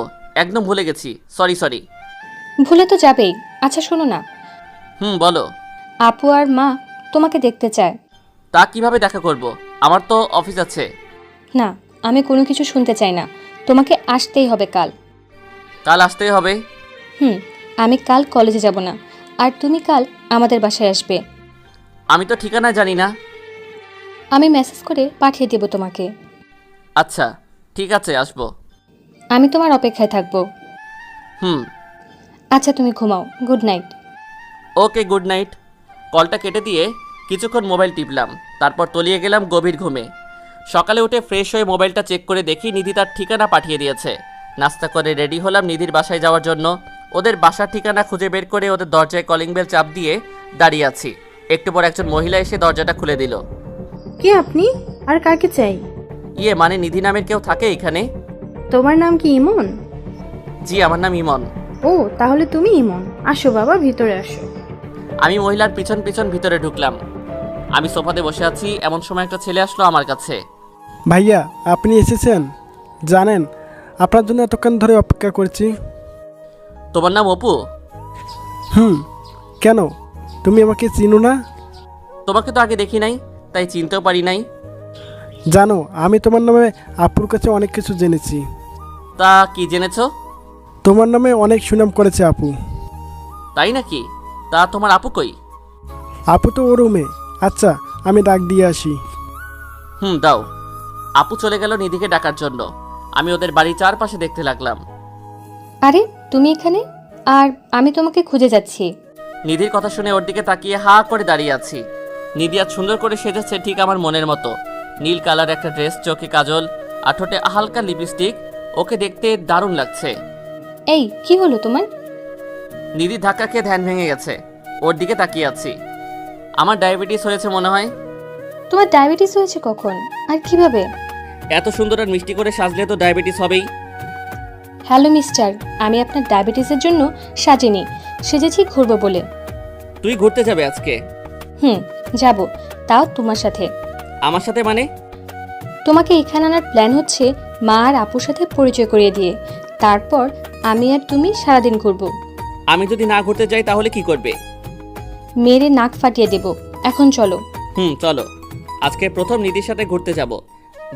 একদম ভুলে গেছি, সরি। ভুলে তো যাবেই। আচ্ছা শোনো না, বলো। আপু আর মা তোমাকে দেখতে চায়। তা কিভাবে দেখা করব? আমার তো অফিস আছে। না, আমি কোনো কিছু শুনতে চাই না। তোমাকে আসতেই হবে কাল। কাল আসতেই হবে? আমি কাল কলেজে যাব না, আর তুমি কাল আমাদের বাসায় আসবে। আমি তো ঠিকানা জানি না। আমি মেসেজ করে পাঠিয়ে দেব তোমাকে। আচ্ছা ঠিক আছে, আসবো। আমি তোমার অপেক্ষায় থাকবো। হুম। আচ্ছা তুমি ঘুমাও, গুড নাইট। ওকে, গুড নাইট। কলটা কেটে দিয়ে কিছুক্ষণ মোবাইল টিপলাম, তারপর তলিয়ে গেলাম গভীর ঘুমে। সকালে উঠে ফ্রেশ হয়ে মোবাইলটা চেক করে দেখি নিধি তার ঠিকানা পাঠিয়ে দিয়েছে। নাস্তা করে রেডি হলাম নিধির বাসায় যাওয়ার জন্য। ওদের বাসার ঠিকানা খুঁজে বের করে ওদের দরজায় কলিং বেল চাপ দিয়ে দাঁড়িয়ে আছি। একটু পর একজন মহিলা এসে দরজাটা খুলে দিল। কে আপনি? আর কাকে চাই? ইয়ে মানে নিধি নামের কেউ থাকে এখানে? তোমার নাম কি ইমন? জি, আমার নাম ইমন। ও, তাহলে তুমি ইমন। আসো বাবা, ভিতরে আসো। আমি মহিলার পিছন পিছন ভিতরে ঢুকলাম। আমি সোফাতে বসে আছি, এমন সময় একটা ছেলে আসলো আমার কাছে। ভাইয়া, আপনি এসেছেন? জানেন, আপনার জন্য এতক্ষণ ধরে অপেক্ষা করছি। তোমার নাম অপু? কেন, তুমি আমাকে চিনো না? তোমাকে তো আগে দেখি নাই, তাই চিনতেও পারি নাই। জানো, আমি তোমার নামে আপুর কাছে অনেক কিছু জেনেছি। তা কি জেনেছো? তোমার নামে অনেক সুনাম করেছে আপু। তাই নাকি? তা তোমার আপু কই? আপু তো ও রুমে। আচ্ছা, আমি ডাক দিয়ে আসি। দাও। আপু চলে গেল নিধিকে ডাকার জন্য। আমি ওদের বাড়ির চারপাশে দেখতে লাগলাম। আরে তুমি এখানে? আর আমি তোমাকে খুঁজে যাচ্ছি। নিধির কথা শুনে ওর দিকে তাকিয়ে হা করে দাঁড়িয়ে আছি। নিধি আজ সুন্দর করে সেজেছে ঠিক আমার মনের মতো। নীল কালার একটা ড্রেস, চোখে কাজল আর ঠোঁটে হালকা লিপস্টিক। ওকে দেখতে দারুণ লাগছে। এই কি হলো তোমার? নিধি ধাক্কা খেয়ে ধ্যান ভেঙে গেছে। ওর দিকে তাকিয়ে আছি। আমার ডায়াবেটিস হয়েছে মনে হয়। তোমার ডায়াবেটিস হয়েছে কখন আর কিভাবে? এত সুন্দর আর মিষ্টি করে সাজলে তো ডায়াবেটিস হবেই। হ্যালো মিস্টার, আমি আপনার ডায়াবেটিসের জন্য সাজিনি, সেজেছি ঘুরবো বলে। তুই ঘুরতে যাবে আজকে? যাব, তাও তোমার সাথে। আমার সাথে মানে? তোমাকে এখানে আনার প্ল্যান হচ্ছে মা আর আপুর সাথে পরিচয় করিয়ে দিয়ে, তারপর আমি আর তুমি সারাদিন ঘুরবো। আমি যদি না ঘুরতে যাই তাহলে কি করবে? মেরে নাক ফাটিয়ে দেব। এখন চলো। চলো। আজকে প্রথম নিধির সাথে ঘুরতে যাব।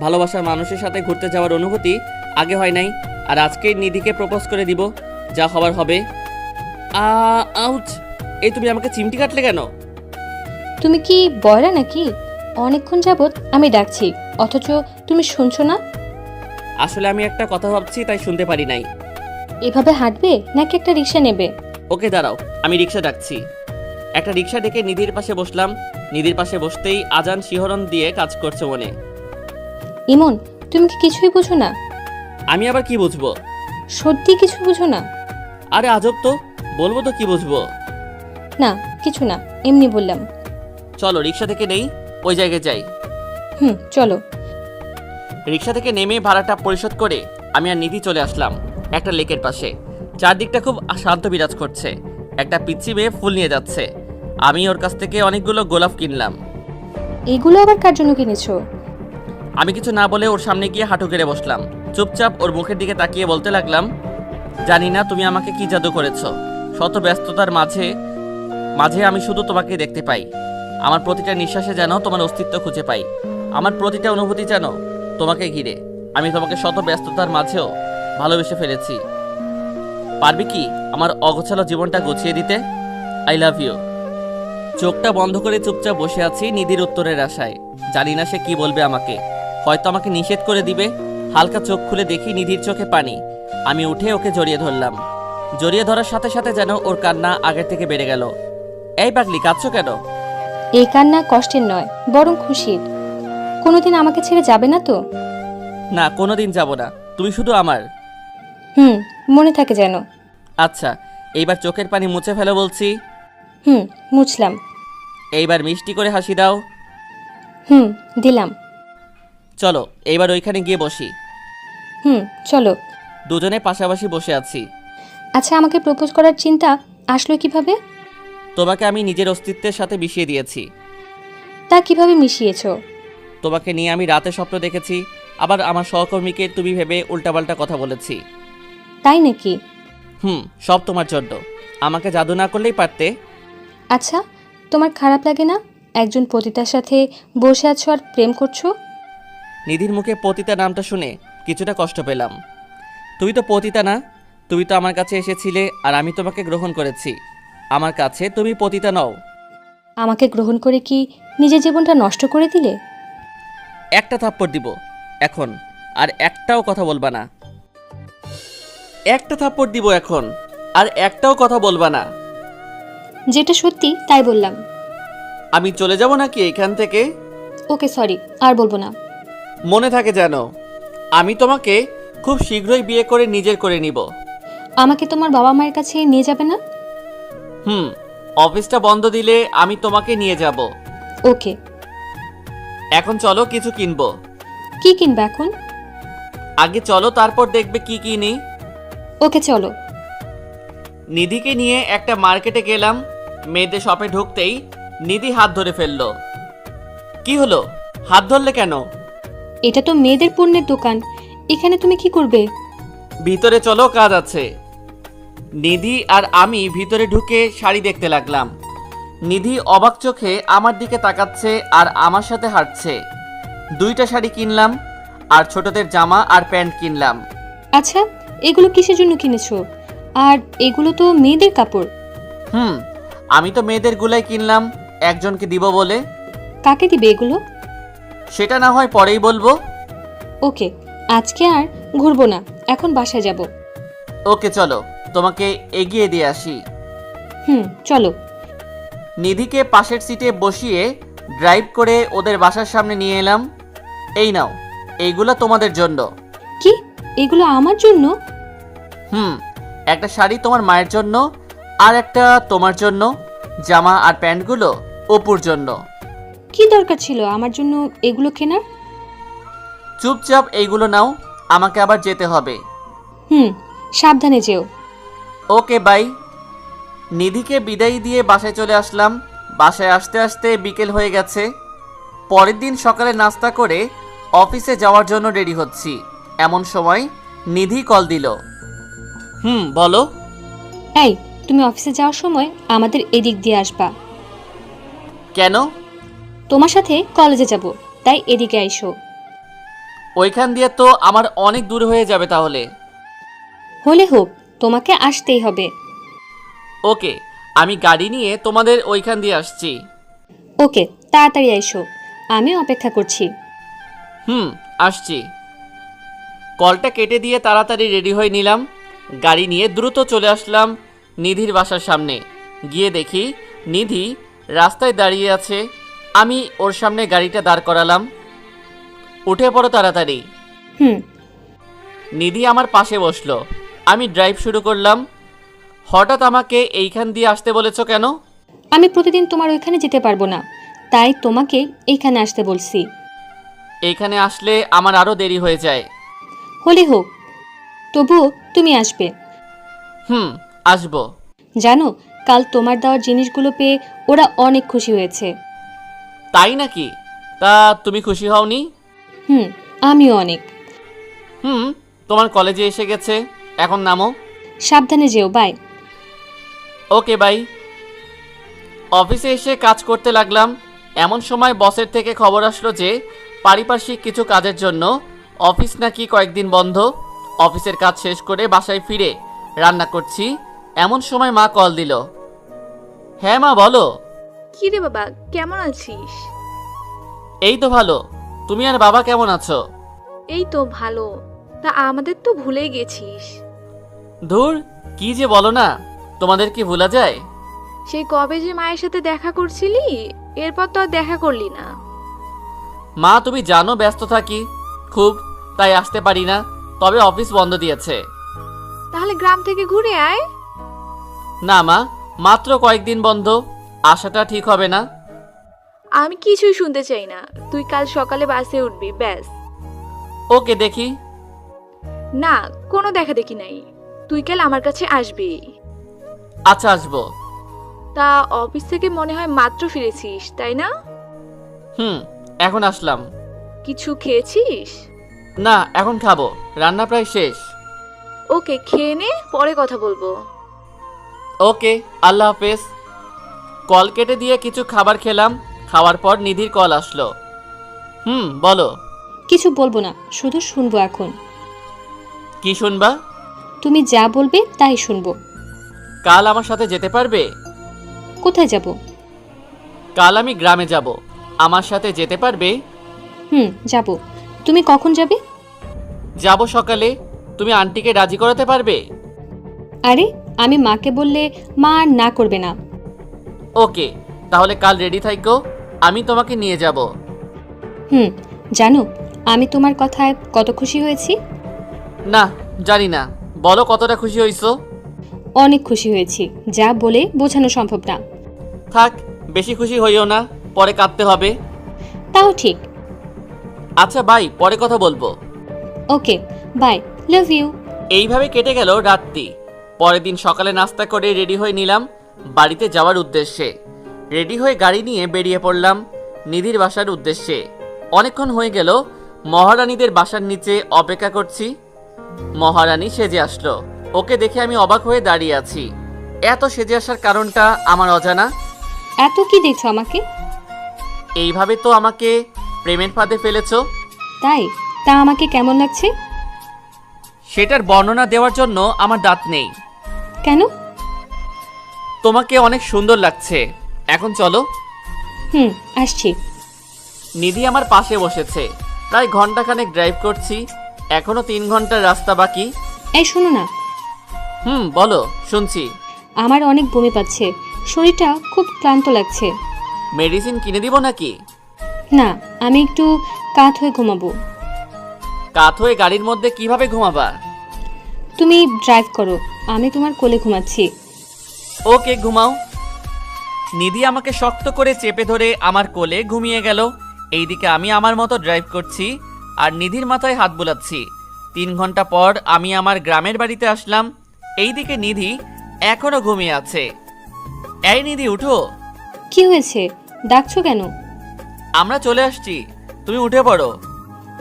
ভালোবাসার মানুষের সাথে ঘুরতে যাওয়ার অনুভূতি আগে হয় নাই। আর আজকেই নিধিকে প্রপোজ করে দিব, যা হবার হবে। আউচ! এই তুমি আমাকে চিমটি কাটলে কেন? তুমি কি বয়রা নাকি? অনেকক্ষণ যাবত আমি ডাকছি, অথচ তুমি শুনছো না। আসলে আমি একটা কথা ভাবছি, তাই শুনতে পারি নাই। এভাবে হাঁটবে নাকি একটা রিক্সা নেবে? ওকে দাঁড়াও, আমি রিক্সা ডাকছি। একটা রিক্সা ডেকে নিধির পাশে বসলাম। নিধির পাশে বসতেই আজান শিহরণ দিয়ে কাজ করছে মনে। ইমন, তুমি কি কিছুই বুঝো না? আমি আবার কি বুঝবো? সত্যি কিছু বুঝো না? আরে আজব তো, বলবো তো কি বুঝবো। না কিছু না, এমনি বললাম। চলো রিক্সা থেকে নেই, ওই জায়গায় যাই। হুম, চলো। রিক্সা থেকে নেমে ভাড়াটা পরিশোধ করে আমি আর নিধি চলে আসলাম একটা লেকের পাশে। চারদিকটা খুব শান্ত বিরাজ করছে। একটা পিচ্ছি মেয়ে ফুল নিয়ে যাচ্ছে। আমি ওর কাছ থেকে অনেকগুলো গোলাপ কিনলাম। এগুলো আবার কার জন্য কিনেছো? আমি কিছু না বলে ওর সামনে গিয়ে হাঁটু গেড়ে বসলাম। চুপচাপ ওর মুখের দিকে তাকিয়ে বলতে লাগলাম, জানি না তুমি আমাকে কি জাদু করেছো। শত ব্যস্ততার মাঝে মাঝে আমি শুধু তোমাকে দেখতে পাই। আমার প্রতিটা নিঃশ্বাসে যেন তোমার অস্তিত্ব খুঁজে পাই। আমার প্রতিটা অনুভূতি যেন তোমাকে ঘিরে। আমি তোমাকে শত ব্যস্ততার মাঝেও ভালোবেসে ফেলেছি। পারবি কি আমার অগোছালো জীবনটা গুছিয়ে দিতে? I love you. চোখটা বন্ধ করে চুপচাপ বসে আছি নিধির উত্তরের আশায়। জানি না সে কি বলবে আমাকে। হয়তো আমাকে নিষেধ করে দিবে। হালকা চোখ খুলে দেখি নিধির চোখে পানি। আমি উঠে ওকে জড়িয়ে ধরলাম। জড়িয়ে ধরার সাথে সাথে যেন ওর কান্না আগের থেকে বেড়ে গেল। এই পাগলি, কাঁদছো কেন? এই কান্না কষ্টের নয়, বরং খুশির। কোনোদিন আমাকে ছেড়ে যাবে না তো? না, কোনোদিন যাব না। তুমি শুধু আমার। হুম, মনে থাকে যেন। আচ্ছা, এইবার চোখের পানি মুছে ফেলো বলছি। হুম, মুছলাম। এইবার মিষ্টি করে হাসি দাও। হুম, দিলাম। চলো এইবার ওইখানে গিয়ে বসি। হুম, চলো। দুজনে পাশাপাশি বসে আছি। আচ্ছা, আমাকে প্রপোজ করার চিন্তা আসলো কিভাবে? তোমাকে আমি নিজের অস্তিত্বের সাথে মিশিয়ে দিয়েছি। তা কিভাবে মিশিয়েছো? তোমাকে নিয়ে আমি রাতে স্বপ্ন দেখেছি, আবার আমার সহকর্মীকে তুমি ভেবে উল্টাপাল্টা কথা বলেছি। তাই নাকি? সব তোমার জন্য। আমাকে জাদু না করলেই পারতে। আচ্ছা, তোমার খারাপ লাগে না একজন পতিতার সাথে বসে আছো আর প্রেম করছো? নিধির মুখে পতিতা নামটা শুনে কিছুটা কষ্ট পেলাম। তুমি তো পতিতা না, তুমি তো আমার কাছে এসেছিলে আর আমি তোমাকে গ্রহণ করেছি। আমার কাছে তুমি পতিতা নও। আমাকে গ্রহণ করে কি নিজের জীবনটা নষ্ট করে দিলে? একটা থাপ্পড় দিব এখন, আর একটাও কথা বলবা না। একটা থাপ্পড় দিব এখন, আর একটাও কথা বলবা না। যেটা সত্যি তাই বললাম। আমি চলে যাব নাকি এখান থেকে? ওকে, সরি, আর বলবো না। মনে থাকে যেন, আমি তোমাকে খুব শীঘ্রই বিয়ে করে নিজের করে নিব। আমাকে তোমার বাবা মায়ের কাছে নিয়ে যাবে না? অফিসটা বন্ধ দিলে আমি তোমাকে নিয়ে যাব। ওকে। এখন চলো কিছু কিনবো। কি কিনবে এখন? আগে চলো, তারপর দেখবে কি কিনি। ওকে, চলো। নিধিকে নিয়ে একটা মার্কেটে গেলাম। মেয়েদের শপে ঢুকতেই নিধি হাত ধরে ফেললো। কি হলো, হাত ধরলে কেন? এটা তো মেয়েদের পণ্যের দোকান, এখানে তুমি কি করবে? ভিতরে চলো, কাজ আছে। নিধি আর আমি ভিতরে ঢুকে শাড়ি দেখতে লাগলাম। নিধি অবাক চোখে আমার দিকে তাকাচ্ছে আর আমার সাথে হাঁটছে। দুইটা শাড়ি কিনলাম, আর ছোটদের জামা আর প্যান্ট কিনলাম। আচ্ছা, এগুলো কিসের জন্য কিনেছো? আর এগুলো তো মেয়েদের কাপড়। আমি তো মেয়েদের গুলাই কিনলাম, একজনকে দিব বলে। কাকে দিবে এগুলো? সেটা না হয় পরেই বলবো। ওকে, আজকে আর ঘুরবো না, এখন বাসায় যাব। ওকে চলো, তোমাকে এগিয়ে দিয়ে আসি। চলো। নিধিকে পাশের সিটে বসিয়ে ড্রাইভ করে ওদের বাসার সামনে নিয়ে এলাম। এই নাও, এইগুলা তোমাদের জন্য। কি, এগুলো আমার জন্য? একটা শাড়ি তোমার মায়ের জন্য, আর একটা তোমার জন্য। জামা আর প্যান্টগুলো অপুর জন্য। কি দরকার ছিল আমার জন্য এগুলো কেনার? চুপচাপ এইগুলো নাও, আমাকে আবার যেতে হবে। সাবধানে যেও। ওকে, বাই। নিধিকে বিদায় দিয়ে বাসায় চলে আসলাম। বাসায় আসতে আসতে বিকেল হয়ে গেছে। পরের দিন সকালে নাস্তা করে অফিসে যাওয়ার জন্য রেডি হচ্ছি। এমন সময় নিধি কল দিল। বলো। এই, তুমি অফিসে যাওয়ার সময় আমাদের এদিক দিয়ে আসবা। কেন? তোমার সাথে কলেজে যাব, তাই এদিকে আইসো। ওইখান দিয়ে তো আমার অনেক দূর হয়ে যাবে তাহলে। হলে হোক, তোমাকে আসতেই হবে। ওকে, আমি গাড়ি নিয়ে তোমাদের ওইখান দিয়ে আসছি। ওকে, তাড়াতাড়ি আইসো, আমি অপেক্ষা করছি। আসছি। কলটা কেটে দিয়ে তাড়াতাড়ি রেডি হয়ে নিলাম। গাড়ি নিয়ে দ্রুত চলে আসলাম নিধির বাসার সামনে। গিয়ে দেখি নিধি রাস্তায় দাঁড়িয়ে আছে। আমি ওর সামনে গাড়িটা দাঁড় করালাম। উঠে পড়ো তাড়াতাড়ি। হুম। নিধি আমার পাশে বসলো। আমি ড্রাইভ শুরু করলাম। হঠাৎ আমাকে এইখান দিয়ে আসতে বলেছো কেন? আমি প্রতিদিন তোমার ওইখানে যেতে পারবো না, তাই তোমাকে এইখানে আসতে বলছি। এইখানে আসলে আমার আরও দেরি হয়ে যায়। হলে হোক, তবুও তুমি আসবে। আসবো। জানো, কাল তোমার দেওয়ার জিনিসগুলো পেয়ে ওরা অনেক খুশি হয়েছে। তাই নাকি? তা তুমি খুশি হওনি? আমিও অনেক। তোমার কলেজে এসে গেছে, এখন নামো। সাবধানে যেও, বাই। Okay by. অফিসে এসে কাজ করতে লাগলাম। এমন সময় বসের থেকে খবর আসলো যে পারিপার্শ্বিক কিছু কাজের জন্য অফিস নাকি কয়েকদিন বন্ধ। অফিসের কাজ শেষ করে বাসায় ফিরে রান্না করছি, এমন সময় মা কল দিল। হ্যাঁ মা, বলো। কি রে বাবা, কেমন আছিস? এই তো ভালো। তুমি আর বাবা কেমন আছো? এই তো ভালো। তা আমাদের তো ভুলেই গেছিস। ধুর, কি যে বলো না, তোমাদের কি ভোলা যায়? সেই কবে যে মায়ের সাথে দেখা করছিলি, এরপর তো আর দেখা করলি না। মা, তুমি জানো ব্যস্ত থাকি খুব, তাই আসতে পারি না। তবে অফিস বন্ধ দিয়েছে। তাহলে গ্রাম থেকে ঘুরে আয়। না মা, মাত্র কয়েকদিন বন্ধ, আসাটা ঠিক হবে না। আমি কিছুই শুনতে চাই না। তুই কাল সকালে বাসে উঠবি, ব্যাস। ওকে, দেখি। না, কোনো দেখা দেখি নাই। তুই কাল আমার কাছে আসবি। আচ্ছা, আসবো। তা অফিস থেকে মনে হয় মাত্র ফিরেছিস, তাই না? এখন আসলাম। কিছু খেয়েছিস? না, এখন খাবো, রান্না প্রায় শেষ। ওকে, খেয়ে নে, পরে কথা বলবো। ওকে, আল্লাহ হাফেজ। কল কেটে দিয়ে কিছু খাবার খেলাম। খাওয়ার পর নিধির কল আসলো। বলো। কিছু বলবো না, শুধু শুনবো এখন। কি শুনবা? তুমি যা বলবে তাই শুনবো। কাল আমার সাথে যেতে পারবে? কোথায় যাব? কাল আমি গ্রামে যাব, আমার সাথে যেতে পারবে? যাব। তুমি কখন যাবে? যাব সকালে। তুমি আন্টিকে রাজি করাতে পারবে? আরে, আমি মাকে বললে মা আর না করবে না। ওকে, তাহলে কাল রেডি থাইকো, আমি তোমাকে নিয়ে যাব। জানো, আমি তোমার কথায় কত খুশি হয়েছি। না, জানি না, বলো কতটা খুশি হইছো? অনেক খুশি হয়েছি, যা বলে বোঝানো সম্ভব না। থাক, বেশি খুশি হইও না, পরে কাঁদতে হবে। তাও ঠিক। আচ্ছা বাই, পরে কথা বলবো। ওকে, বাই, লাভ ইউ। এইভাবে কেটে গেল রাতটি। পরের দিন সকালে নাস্তা করে রেডি হয়ে নিলাম বাড়িতে যাওয়ার উদ্দেশ্যে। রেডি হয়ে গাড়ি নিয়ে বেরিয়ে পড়লাম নিধির বাসার উদ্দেশ্যে। অনেকক্ষণ হয়ে গেল মহারানীদের বাসার নিচে অপেক্ষা করছি। মহারানী সেজে আসলো। ওকে দেখে আমি অবাক হয়ে দাঁড়িয়ে আছি। এত সেজে আসার কারণটা আমার অজানা। এত কি দেখছো আমাকে? এইভাবে তো আমাকে প্রেমের ফাঁদে ফেলেছো। তাই? তা আমাকে কেমন লাগছে? সেটার বর্ণনা দেওয়ার জন্য আমার দাঁত নেই। কেন? তোমাকে অনেক সুন্দর লাগছে। এখন চলো। আসছি। নিধি আমার পাশে বসেছে। প্রায় ঘন্টাখানেক ড্রাইভ করছি, এখনো 3 ঘন্টার রাস্তা বাকি। এই শোনো না। বলো, শুনছি। আমার অনেক বমি পাচ্ছে, শরীরটা খুব ক্লান্ত লাগছে। মেডিসিন কিনে দিব নাকি? না, আমি একটু কাত হয়ে ঘুমাবো। কাত হয়ে গাড়ির মধ্যে কিভাবে ঘুমাবা? তুমি ড্রাইভ করো, আমি তোমার কোলে ঘুমাচ্ছি। ওকে, ঘুমাও। নিধি আমাকে শক্ত করে চেপে ধরে আমার কোলে ঘুমিয়ে গেল। এইদিকে আমি আমার মতো ড্রাইভ করছি আর নিধির মাথায় হাত বুলাচ্ছি। 3 ঘন্টা পর আমি আমার গ্রামের বাড়িতে আসলাম। এইদিকে নিধি এখনো ঘুমিয়ে আছে। এই নিধি, উঠো। কি হয়েছে? ডাকছো কেন? আমরা চলে আসছি, তুমি উঠে পড়ো।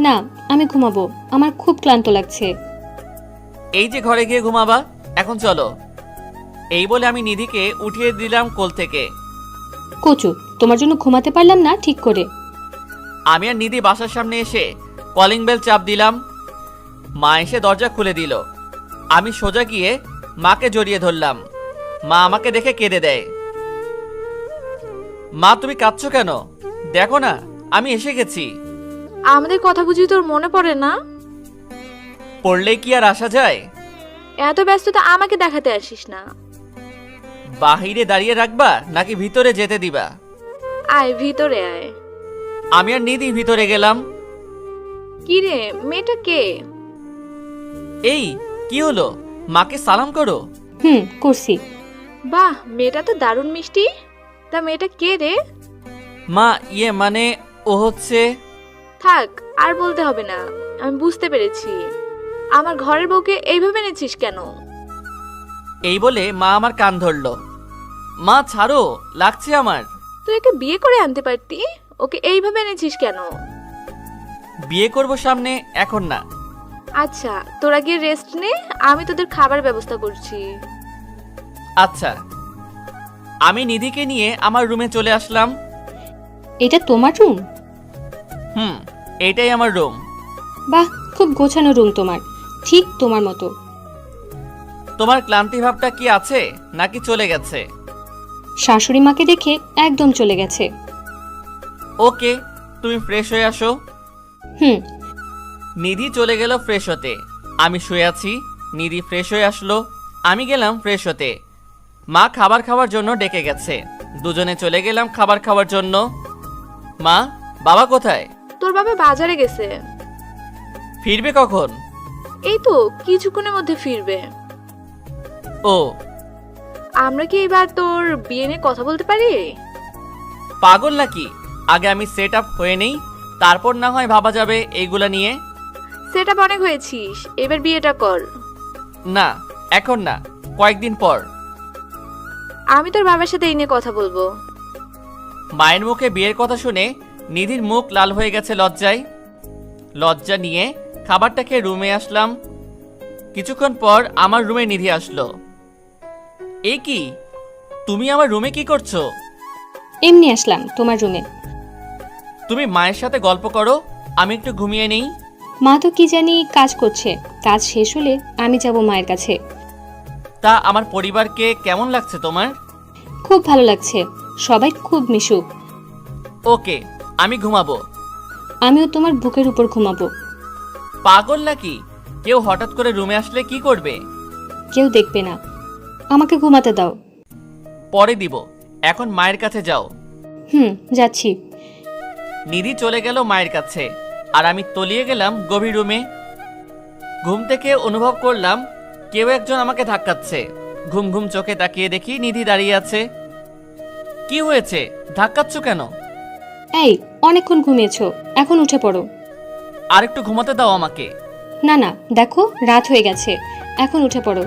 না, আমি ঘুমাবো, আমার খুব ক্লান্ত লাগছে। এই যে ঘরে গিয়ে ঘুমাবা, এখন চলো। এই বলে আমি নিধিকে উঠিয়ে দিলাম কোল থেকে। কচু, তোমার জন্য ঘুমাতে পারলাম না ঠিক করে। আমি আর নিধি বাসার সামনে এসে কলিং বেল চাপ দিলাম। মা এসে দরজা খুলে দিল। আমি সোজা গিয়ে মাকে জড়িয়ে ধরলাম। মা আমাকে দেখে কেঁদে দেয়। মা, তুমি কাঁদছো কেন? দেখো না, আমি এসে গেছি। আমাদের কথা বুঝি তোর মনে পড়ে না? পড়লে কি আর আসা যায়? এত ব্যস্ততা আমাকে দেখাতে আসিস না। বাহিরে দাঁড়িয়ে রাখবা নাকি ভিতরে যেতে দিবা? আয়, ভিতরে আয়। আমি আর নিধি ভিতরে গেলাম। কি রে, মেয়েটা কে? এই কি হলো? মাকে সালাম করো। করছি। বাহ, মেয়েটা তো দারুণ মিষ্টি। তা মেয়েটা কে রে? মা মানে ও হচ্ছে। থাক, আর বলতে হবে না, আমি বুঝতে পেরেছি। আমার ঘরের বউকে এইভাবে এনেছিস কেন? এই বলে মা আমার কান ধরলো। মা ছাড়ো, লাগছে আমার। তুই একে বিয়ে করে আনতে পারতি, ওকে এইভাবে এনেছিস কেন? বিয়ে করব সামনে, এখন না। আচ্ছা, তোরা গিয়ে রেস্ট নে, আমি তোদের খাবার ব্যবস্থা করছি। আচ্ছা। আমি নিধিকে নিয়ে আমার রুমে চলে আসলাম। এটা তোমার রুম? এইটাই আমার রুম। বাহ, খুব গোছানো রুম তোমার, ঠিক তোমার মতো। তোমার ক্লান্তি ভাবটা কি আছে নাকি চলে গেছে? শাশুড়ি মাকে দেখে একদম চলে গেছে। ওকে, তুমি ফ্রেশ হয়ে আসো। হুম। নিধি চলে গেল ফ্রেশ হতে। আমি শুয়ে আছি, নিধি ফ্রেশ হয়ে আসলো, আমি গেলাম ফ্রেশ হতে। মা খাবার খাওয়ার জন্য ডেকে গেছে, দুজনে চলে গেলাম খাবার খাওয়ার জন্য। মা, বাবা কোথায়? তোর বাবা বাজারে গেছে। ফিরবে কখন? এই তো কিছুক্ষণের মধ্যে ফিরবে। ও, আমরা কি এবার তোর বিয়ে নিয়ে কথা বলতে পারি? পাগল নাকি? আগে আমি সেট আপ হয়ে নেই, তারপর না হয় ভাবা যাবে এইগুলা নিয়ে। সেটা অনেক হয়েছিস, এবার বিয়েটা কর। না, এখন না, কয়েকদিন পর। আমি তোর বাবার সাথে এই নিয়ে কথা বলবো। মায়ের মুখে বিয়ের কথা শুনে নিধির মুখ লাল হয়ে গেছে লজ্জায়। লজ্জা নিয়ে খাবারটা খেয়ে রুমে আসলাম। কিছুক্ষণ পর আমার রুমে নিধি আসলো। এ কি, তুমি আমার রুমে কি করছো? এমনি আসলাম তোমার রুমে। তুমি মায়ের সাথে গল্প করো, আমি একটু ঘুমিয়ে নেই। মা তো কি জানি কাজ করছে, কাজ শেষ হলে আমি যাব মায়ের কাছে। তা আমার পরিবারকে কেমন লাগছে তোমার? খুব ভালো লাগছে, সবাই খুব মিশুক। ওকে, আমি ঘুমাবো। আমিও তোমার বুকের উপর ঘুমাবো। পাগল নাকি? কেউ হঠাৎ করে রুমে আসলে কি করবে? কেউ দেখবে না, আমাকে ঘুমাতে দাও। পরে দিব, এখন মায়ের কাছে যাও। যাচ্ছি। নিধি চলে গেল মায়ের কাছে, আর আমি তলিয়ে গেলাম গভীর রুমে। ঘুম থেকে অনুভব করলাম কেউ একজন আমাকে ধাক্কাচ্ছে। ঘুম ঘুম চোখে তাকিয়ে দেখি নিধি দাঁড়িয়ে আছে। কি হয়েছে, ধাক্কাচ্ছ কেন? এই, অনেকক্ষণ ঘুমিয়েছো, এখন উঠে পড়ো। আর একটু ঘুমাতে দাও আমাকে। না না, দেখো রাত হয়ে গেছে, এখন উঠে পড়ো।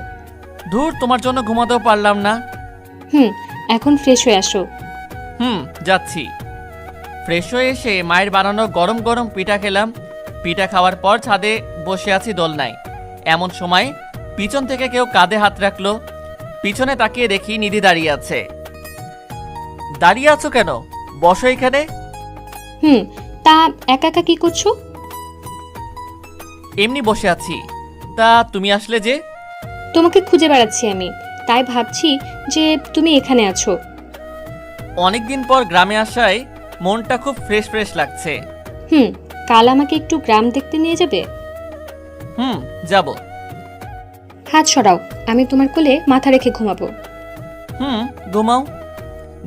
ধুর, তোমার জন্য ঘুমাতেও পারলাম না। এখন ফ্রেশ হয়ে আসো। যাচ্ছি। ফ্রেশ হয়ে এসে মায়ের বানানো গরম গরম পিঠা খেলাম। পিঠা খাওয়ার পর ছাদে বসে আছি দোলনায়। এমন সময় পিছন থেকে কেউ কাঁধে হাত রাখলো। পিছনে তাকিয়ে দেখি নিধি দাঁড়িয়ে আছে। দাঁড়িয়ে আছো কেন? বসো এখানে। তা একা একা কি করছো? এমনি বসে আছি। তা তুমি আসলে যে? তোমাকে খুঁজে বেড়াচ্ছি আমি, তাই ভাবছি যে তুমি এখানে আছো। অনেকদিন পর গ্রামে আসায় মনটা খুব ফ্রেশ ফ্রেশ লাগছে। কাল আমাকে একটু গ্রাম দেখতে নিয়ে যাবে? যাব। হাত সরাও, আমি তোমার কোলে মাথা রেখে ঘুমাবো। ঘুমাও।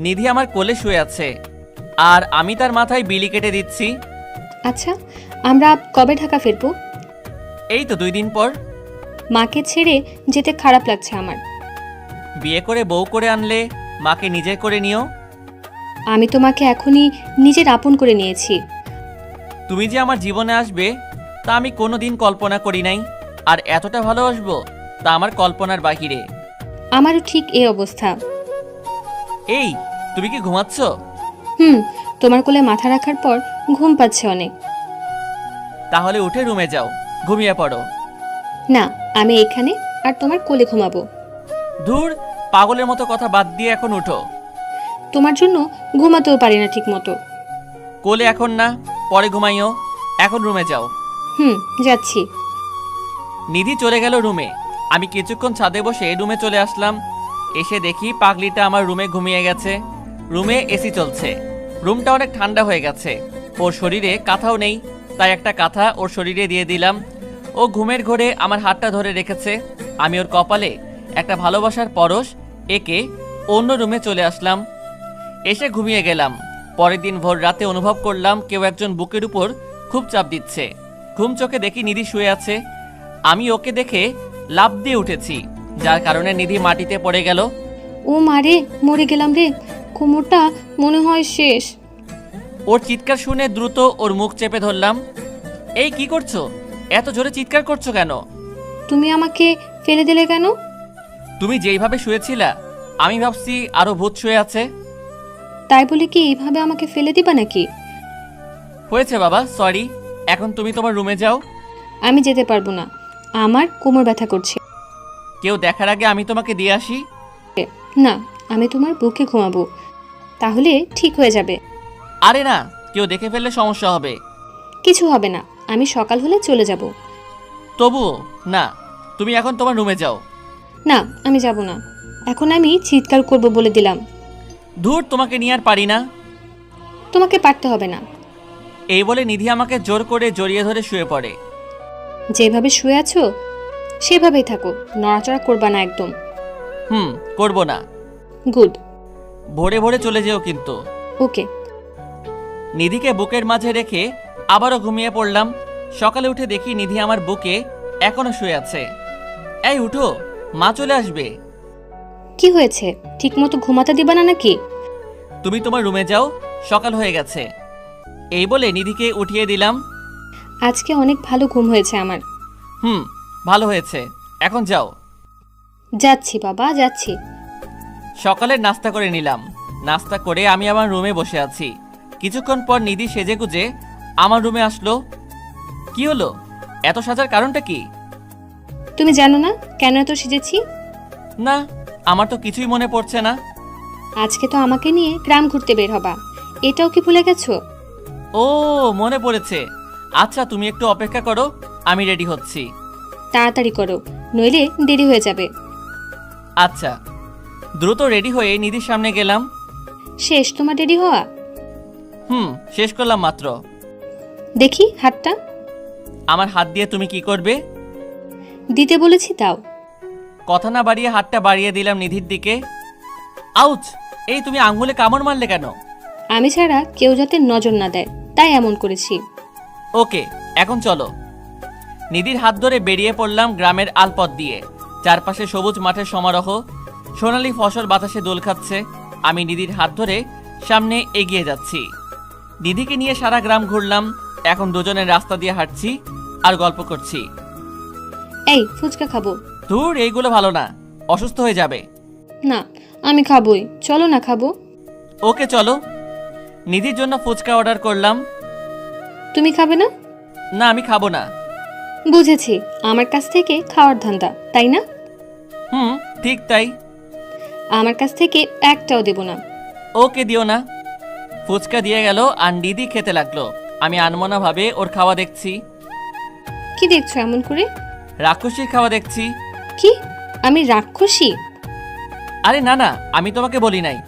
নিধি আমার কোলে শুয়ে আছে, আর আমি তার মাথায় বিলি কেটে দিচ্ছি। আচ্ছা, আমরা কবে ঢাকা ফিরবো? এই তো 2 দিন পর। মাকে ছেড়ে যেতে খারাপ লাগছে আমার। বিয়ে করে বউ করে আনলে মাকে নিজে করে নিও। আমি তোমাকে এখনই নিজের আপন করে নিয়েছি। তুমি যে আমার জীবনে আসবে তা আমি কোনোদিন কল্পনা করি নাই, আর এতটা ভালোবাসবো তা আমার কল্পনার বাহিরে। আমারও ঠিক এই অবস্থা। এই, তুমি কি ঘুমাচ্ছ? তোমার কোলে মাথা রাখার পর ঘুম পাচ্ছে অনেক। তাহলে উঠে রুমে যাও, ঘুমিয়ে পড়ো। না, আমি এখানে আর তোমার কোলে ঘুমাবো। ধুর, পাগলের মতো কথা বাদ দিয়ে এখন উঠো। তোমার জন্য ঘুমাতেও পারি না ঠিক মতো। কোলে এখন না, পরে ঘুমাইও। এখন রুমে যাও। যাচ্ছি। নিধি চলে গেল রুমে। আমি কিছুক্ষণ ছাদে বসে রুমে চলে আসলাম। এসে দেখি পাগলিটা আমার রুমে ঘুমিয়ে গেছে। রুমে এসি চলছে, রুমটা অনেক ঠান্ডা হয়ে গেছে। ওর শরীরে কাঁথাও নেই, তাই একটা কাঁথা ওর শরীরে দিয়ে দিলাম। ও ঘুমের ঘোরে আমার হাতটা ধরে রেখেছে। আমি ওর কপালে একটা ভালোবাসার পরশ এঁকে অন্য রুমে চলে আসলাম। এসে ঘুমিয়ে গেলাম। পরের দিন ভোর রাতে অনুভব করলাম কেউ একজন বুকের উপর খুব চাপ দিচ্ছে। ঘুম চোখে দেখি নিধি শুয়ে আছে। আমি ওকে দেখে লাফ দিয়ে উঠেছি। যার কারণে নিধি মাটিতে পড়ে গেল। ও মারে, মরে গেলাম রে, কোমরটা মনে হয় শেষ। ওর চিৎকার শুনে দ্রুত ওর মুখ চেপে ধরলাম। এই কি করছো? এত জোরে চিৎকার করছো কেন? তুমি আমাকে ফেলে দিলে কেন? তুমি যেইভাবে শুয়েছিলা আমি ভাবছি আরো ভূত শুয়ে আছে। তাই বলে কি এইভাবে আমাকে ফেলে দিবা নাকি? হয়েছে বাবা, সরি। এখন তুমি তোমার রুমে যাও। আমি যেতে পারবো না, আমার কোমর ব্যথা করছে। কেউ দেখার আগে আমি তোমাকে দিয়ে আসি। না, আমি তোমার বুকে ঘুমাবো, তাহলে ঠিক হয়ে যাবে। আরে না, কেউ দেখে ফেললে সমস্যা হবে। কিছু হবে না, আমি সকাল হলে চলে যাব। তবুও না, তুমি এখন তোমার রুমে যাও। না, আমি যাব না, এখন আমি চিৎকার করব বলে দিলাম। ধুর, তোমাকে নিয়ে আর পারি না। তোমাকে পারতে হবে না। এই বলে নিধি আমাকে জোর করে জড়িয়ে ধরে শুয়ে পড়ে। যেভাবে শুয়ে আছো সেভাবেই থাকো, নড়াচড়া করবা না একদম। করব না। গুড। ভোরে ভোরে চলে যেও কিন্তু। ওকে। নিধিকে বুকের মাঝে রেখে আবারও ঘুমিয়ে পড়লাম। সকালে উঠে দেখি নিধি আমার বুকে এখনো শুয়ে আছে। এই উঠো, মা চলে আসবে। কি হয়েছে, ঠিকমতো ঘুমাতে দিবা না নাকি? তুমি তোমার রুমে যাও, সকাল হয়ে গেছে। এই বলে নিধিকে উঠিয়ে দিলাম। আজকে অনেক ভালো ঘুম হয়েছে আমার। ভালো হয়েছে, এখন যাও। যাচ্ছি বাবা, যাচ্ছি। সকালের নাস্তা করে নিলাম। নাস্তা করে আমি আমার রুমে বসে আছি। কিছুক্ষণ পর নিধি সেজেগুজে আমার রুমে আসলো। কি হলো? এত সাজার কারণটা কি? তুমি জানো না কেন এত সেজেছি? না, আমার তো কিছুই মনে পড়ছে না। আজকে তো আমাকে নিয়ে গ্রাম ঘুরতে বের হবা, এটাও কি ভুলে গেছো? ও, মনে পড়েছে। আচ্ছা, তুমি একটু অপেক্ষা করো, আমি রেডি হচ্ছি। তাড়াতাড়ি করো, নইলে দেরি হয়ে যাবে। আচ্ছা। দ্রুত রেডি হয়ে নিধির সামনে গেলাম। শেষ তোমার রেডি হওয়া? শেষ করলাম মাত্র। দেখি হাতটা। আমার হাত দিয়ে তুমি কি করবে? দিতে বলেছি দাও। কথা না বাড়িয়ে হাতটা বাড়িয়ে দিলাম নিধির দিকে। আউচ! এই তুমি আঙ্গুলে কামড় মারলে কেন? আমি ছাড়া কেউ যাতে নজর না দেয়, তাই এমন করেছি। ওকে, এখন চলো। নিধির হাত ধরে বেরিয়ে পড়লাম গ্রামের আলপথ দিয়ে। চারপাশে সবুজ মাঠের সমারোহ, সোনালী ফসল বাতাসে দোল খাচ্ছে। আমি নিধির হাত ধরে সামনে এগিয়ে যাচ্ছি। নিধিকে নিয়ে সারা গ্রাম ঘুরলাম। এখন দুজনের রাস্তা দিয়ে হাঁটছি আর গল্প করছি। এই ফুচকা খাবো। ধুর, এইগুলো ভালো না, অসুস্থ হয়ে যাবে। না, আমি খাবোই, চলো না খাবো। ওকে চলো। নিধির জন্য ফুচকা অর্ডার করলাম। তুমি খাবে না? না, আমি খাবো না। বুঝেছি, আমার কাছ থেকে খাওয়ার ধান্দা, তাই না? ঠিক তাই। আমার কাছ থেকে একটাও দেব না। ওকে, দিও না। ফুচকা দিয়ে গেল আর নিধি খেতে লাগলো। আমি আনমনা ভাবে ওর খাওয়া দেখছি। কি দেখছো এমন করে? রাক্ষসীর খাওয়া দেখছি। কি, আমি রাক্ষসী? আরে না না, আমি তোমাকে বলি নাই,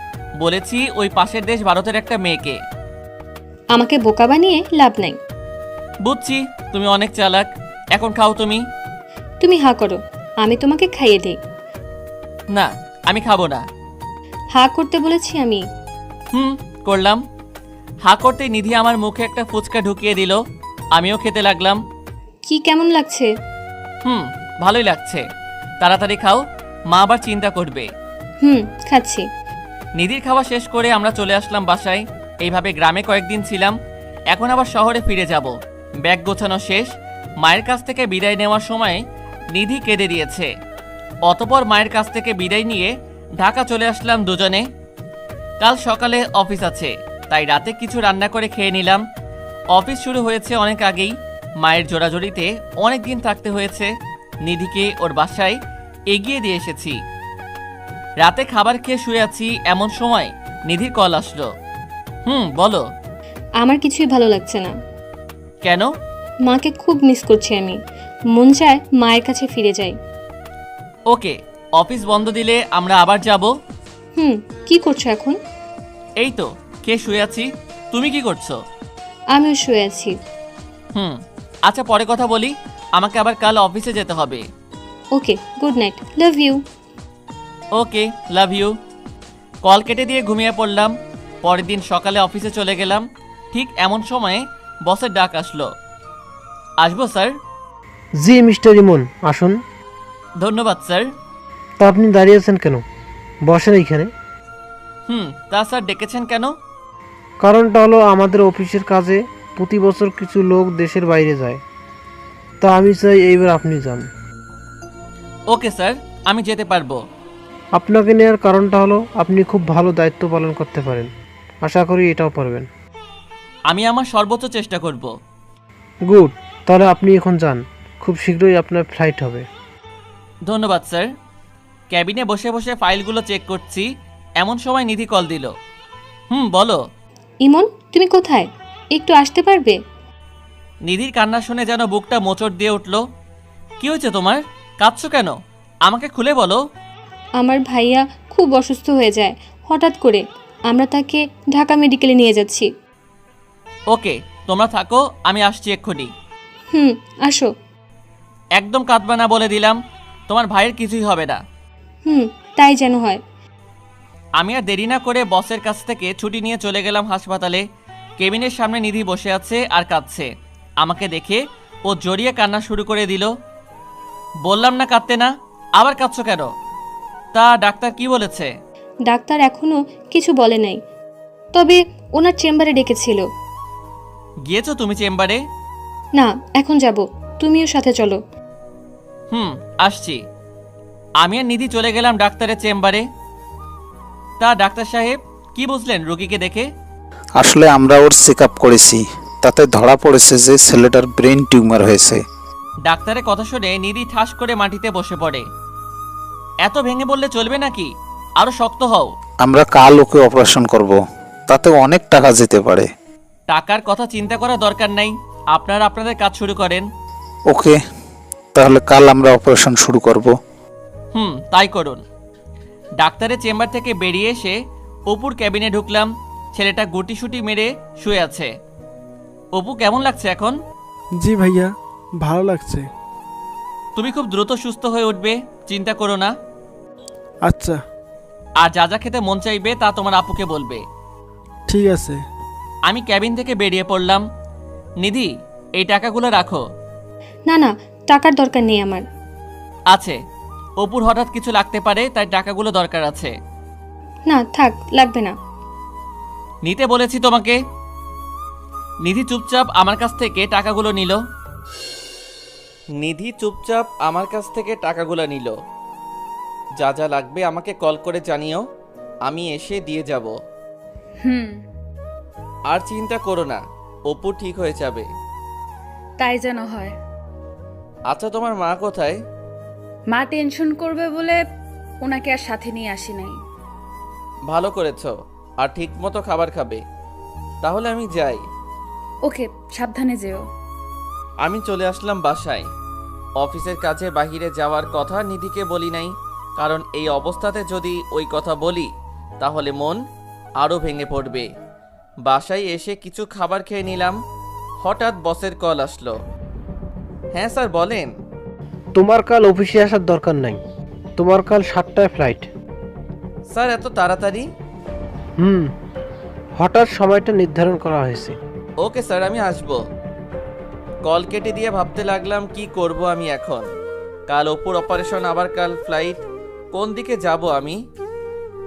বলেছি ওই পাশের দেশ ভারতের একটা মেয়েকে। আমাকে বোকা বানিয়ে লাভ নাই। বুঝছি, তুমি অনেক চালাক। এখন খাও তুমি। তুমি হা করো, আমি তোমাকে খাইয়ে দেই। না, আমি খাবো না। হা করতে বলেছি আমি। করলাম। হা করতেই নিধি আমার মুখে একটা ফুচকা ঢুকিয়ে দিল। আমিও খেতে লাগলাম। কি কেমন লাগছে? ভালোই লাগছে। তাড়াতাড়ি খাও, মা আবার চিন্তা করবে। খাচ্ছি। নিধির খাওয়া শেষ করে আমরা চলে আসলাম বাসায়। এইভাবে গ্রামে কয়েকদিন ছিলাম, এখন আবার শহরে ফিরে যাব। ব্যাগ গোছানো শেষ। মায়ের কাছ থেকে বিদায় নেওয়ার সময় নিধি কেঁদে দিয়েছে। অতপর মায়ের কাছ থেকে বিদায় নিয়ে ঢাকা চলে আসলাম দুজনে। কাল সকালে অফিস আছে, তাই রাতে কিছু রান্না করে খেয়ে নিলাম। অফিস শুরু হয়েছে অনেক আগেই। মায়ের জোড়াজোড়িতে অনেক দিন থাকতে হয়েছে। নিধিকে ওর বাসায় এগিয়ে দিয়ে এসেছি। রাতে খাবার খেয়ে শুয়ে আছি, এমন সময় নিধির কল আসলো। বলো। আমার কিছুই ভালো লাগছে না। কেন? মাকে খুব মিস করছি আমি, মন চায় মায়ের কাছে ফিরে যাই। ওকে, অফিস বন্ধ দিলে আমরা আবার যাব। কি করছো এখন? এই তো খেয়ে শুয়ে আছি। তুমি কি করছো? আমিও শুয়ে আছি। আচ্ছা, পরে কথা বলি, আমাকে আবার কাল অফিসে যেতে হবে। Okay, good night, love you. Okay, love you. Call কেটে দিয়ে ঘুমিয়ে পড়লাম। পরের দিন সকালে অফিসে চলে গেলাম। ঠিক এমন সময়ে বসের ডাক আসলো। আসবো স্যার? জি মিস্টার ইমন, আসুন। ধন্যবাদ স্যার। তা আপনি দাঁড়িয়ে আছেন কেন? বসেন এইখানে। তা স্যার ডেকেছেন কেন? কারণটা হলো আমাদের অফিসের কাজে প্রতি বছর কিছু লোক দেশের বাইরে যায়, তা আমি চাই এইবার আপনি যান। ওকে স্যার, আমি যেতে পারবো। আপনাকে নেওয়ার কারণটা হলো আপনি খুব ভালো দায়িত্ব পালন করতে পারেন, আশা করি এটাও পারবেন। আমি আমার সর্বোচ্চ চেষ্টা করব। গুড, তাহলে আপনি এখন যান, খুব শীঘ্রই আপনার ফ্লাইট হবে। ধন্যবাদ স্যার। ক্যাবিনে বসে বসে ফাইলগুলো চেক করছি, এমন সময় নিধি কল দিল। বলো। ইমন, তুমি কোথায়? একটু আসতে পারবে? নিধির কান্না শুনে যেন বুকটা মোচড় দিয়ে উঠল। কি হয়েছে তোমার? কাঁদছো কেন? আমাকে খুলে বলো। আমার ভাইয়া খুব অসুস্থ হয়ে যায় হঠাৎ করে। আমরা তাকে ঢাকা মেডিকেলে নিয়ে যাচ্ছি। ওকে, তোমরা থাকো, আমি আসছি এক্ষুনি। আসো। একদম কাঁদবা না বলে দিলাম, তোমার ভাইয়ের কিছুই হবে না। তাই যেন হয়। আমি আর দেরি না করে বসের কাছ থেকে ছুটি নিয়ে চলে গেলাম হাসপাতালে। কেবিনের সামনে নিধি বসে আছে আর কাঁদছে। আমাকে দেখে ও জড়িয়ে কান্না শুরু করে দিল। বললাম না কাঁদতে না, আবার কাঁদছো কেন? তা ডাক্তার কি বলেছে? ডাক্তার এখনো কিছু বলে নাই, তবে ওনার চেম্বারে ডেকেছিল। গিয়েছো তুমি চেম্বারে? না, এখন যাব, তুমিও সাথে চলো। আসছি। আমি আর নিধি চলে গেলাম ডাক্তারের চেম্বারে। তা ডাক্তার সাহেব, কি বুঝলেন রোগীকে দেখে? আসলে আমরা ওর চেক আপ করেছি, তাতে ধরা পড়েছে যে ছেলেটার ব্রেন টিউমার হয়েছে। ডাক্তারের কথা শুনে নিধি ঠাস করে মাটিতে বসে পড়ে। এত ভেঙে বললে চলবে নাকি? আরো শক্ত হও। আমরা কাল ওকে অপারেশন করব, তাতে অনেক টাকা যেতে পারে। টাকার কথা চিন্তা করার দরকার নাই, আপনারা আপনাদের কাজ শুরু করেন। ওকে, তাহলে কাল আমরা অপারেশন শুরু করব। তাই করুন। ডাক্তারের চেম্বার থেকে বেরিয়ে এসে অপুর ক্যাবিনে ঢুকলাম। ছেলেটা গুটিসুটি মেরে শুয়ে আছে। অপু, কেমন লাগছে এখন? জি ভাইয়া, ভালো লাগছে। তুমি খুব দ্রুত সুস্থ হয়ে উঠবে, চিন্তা করো না। আচ্ছা। আর যা যা খেতে মন চাইবে তা তোমার আপুকে বলবে। ঠিক আছে। আমি ক্যাবিন থেকে বেরিয়ে পড়লাম। নিধি, এই টাকাগুলো রাখো। না না, টাকার দরকার নেই আমার। আছে, অপুর হঠাৎ কিছু লাগতে পারে, তাই টাকাগুলো দরকার আছে। না থাক, লাগবে না। নিতে বলেছি তোমাকে। নিধি চুপচাপ আমার কাছ থেকে টাকাগুলো নিল। যা যা লাগবে আমাকে কল করে জানিও, আমি এসে দিয়ে যাব। আর চিন্তা করো না, অপু ঠিক হয়ে যাবে। তাই যেন হয়। আচ্ছা, তোমার মা কোথায়? মা টেনশন করবে বলে ওনাকে আর সাথে নিয়ে আসি নাই। ভালো করেছো, আর ঠিক মতো খাবার খাবে। তাহলে আমি যাই। ওকে, সাবধানে যেও। আমি চলে আসলাম বাসায়। অফিসের কাজে বাহিরে যাওয়ার কথা নিধিকে বলি নাই, কারণ এই অবস্থাতে যদি ওই কথা বলি তাহলে মন আরও ভেঙে পড়বে। বাসায় এসে কিছু খাবার খেয়ে নিলাম। হঠাৎ বসের কল আসলো। হ্যাঁ স্যার, বলেন। তোমার কাল অফিসে আসার দরকার নাই, তোমার কাল 7টায় ফ্লাইট। স্যার, এত তাড়াতাড়ি? হঠাৎ সময়টা নির্ধারণ করা হয়েছে। ওকে স্যার, আমি আসব। কল কেটে দিয়ে ভাবতে লাগলাম কি করব আমি এখন। কাল অপুর অপারেশন, আবার কাল ফ্লাইট। কোন দিকে যাব আমি?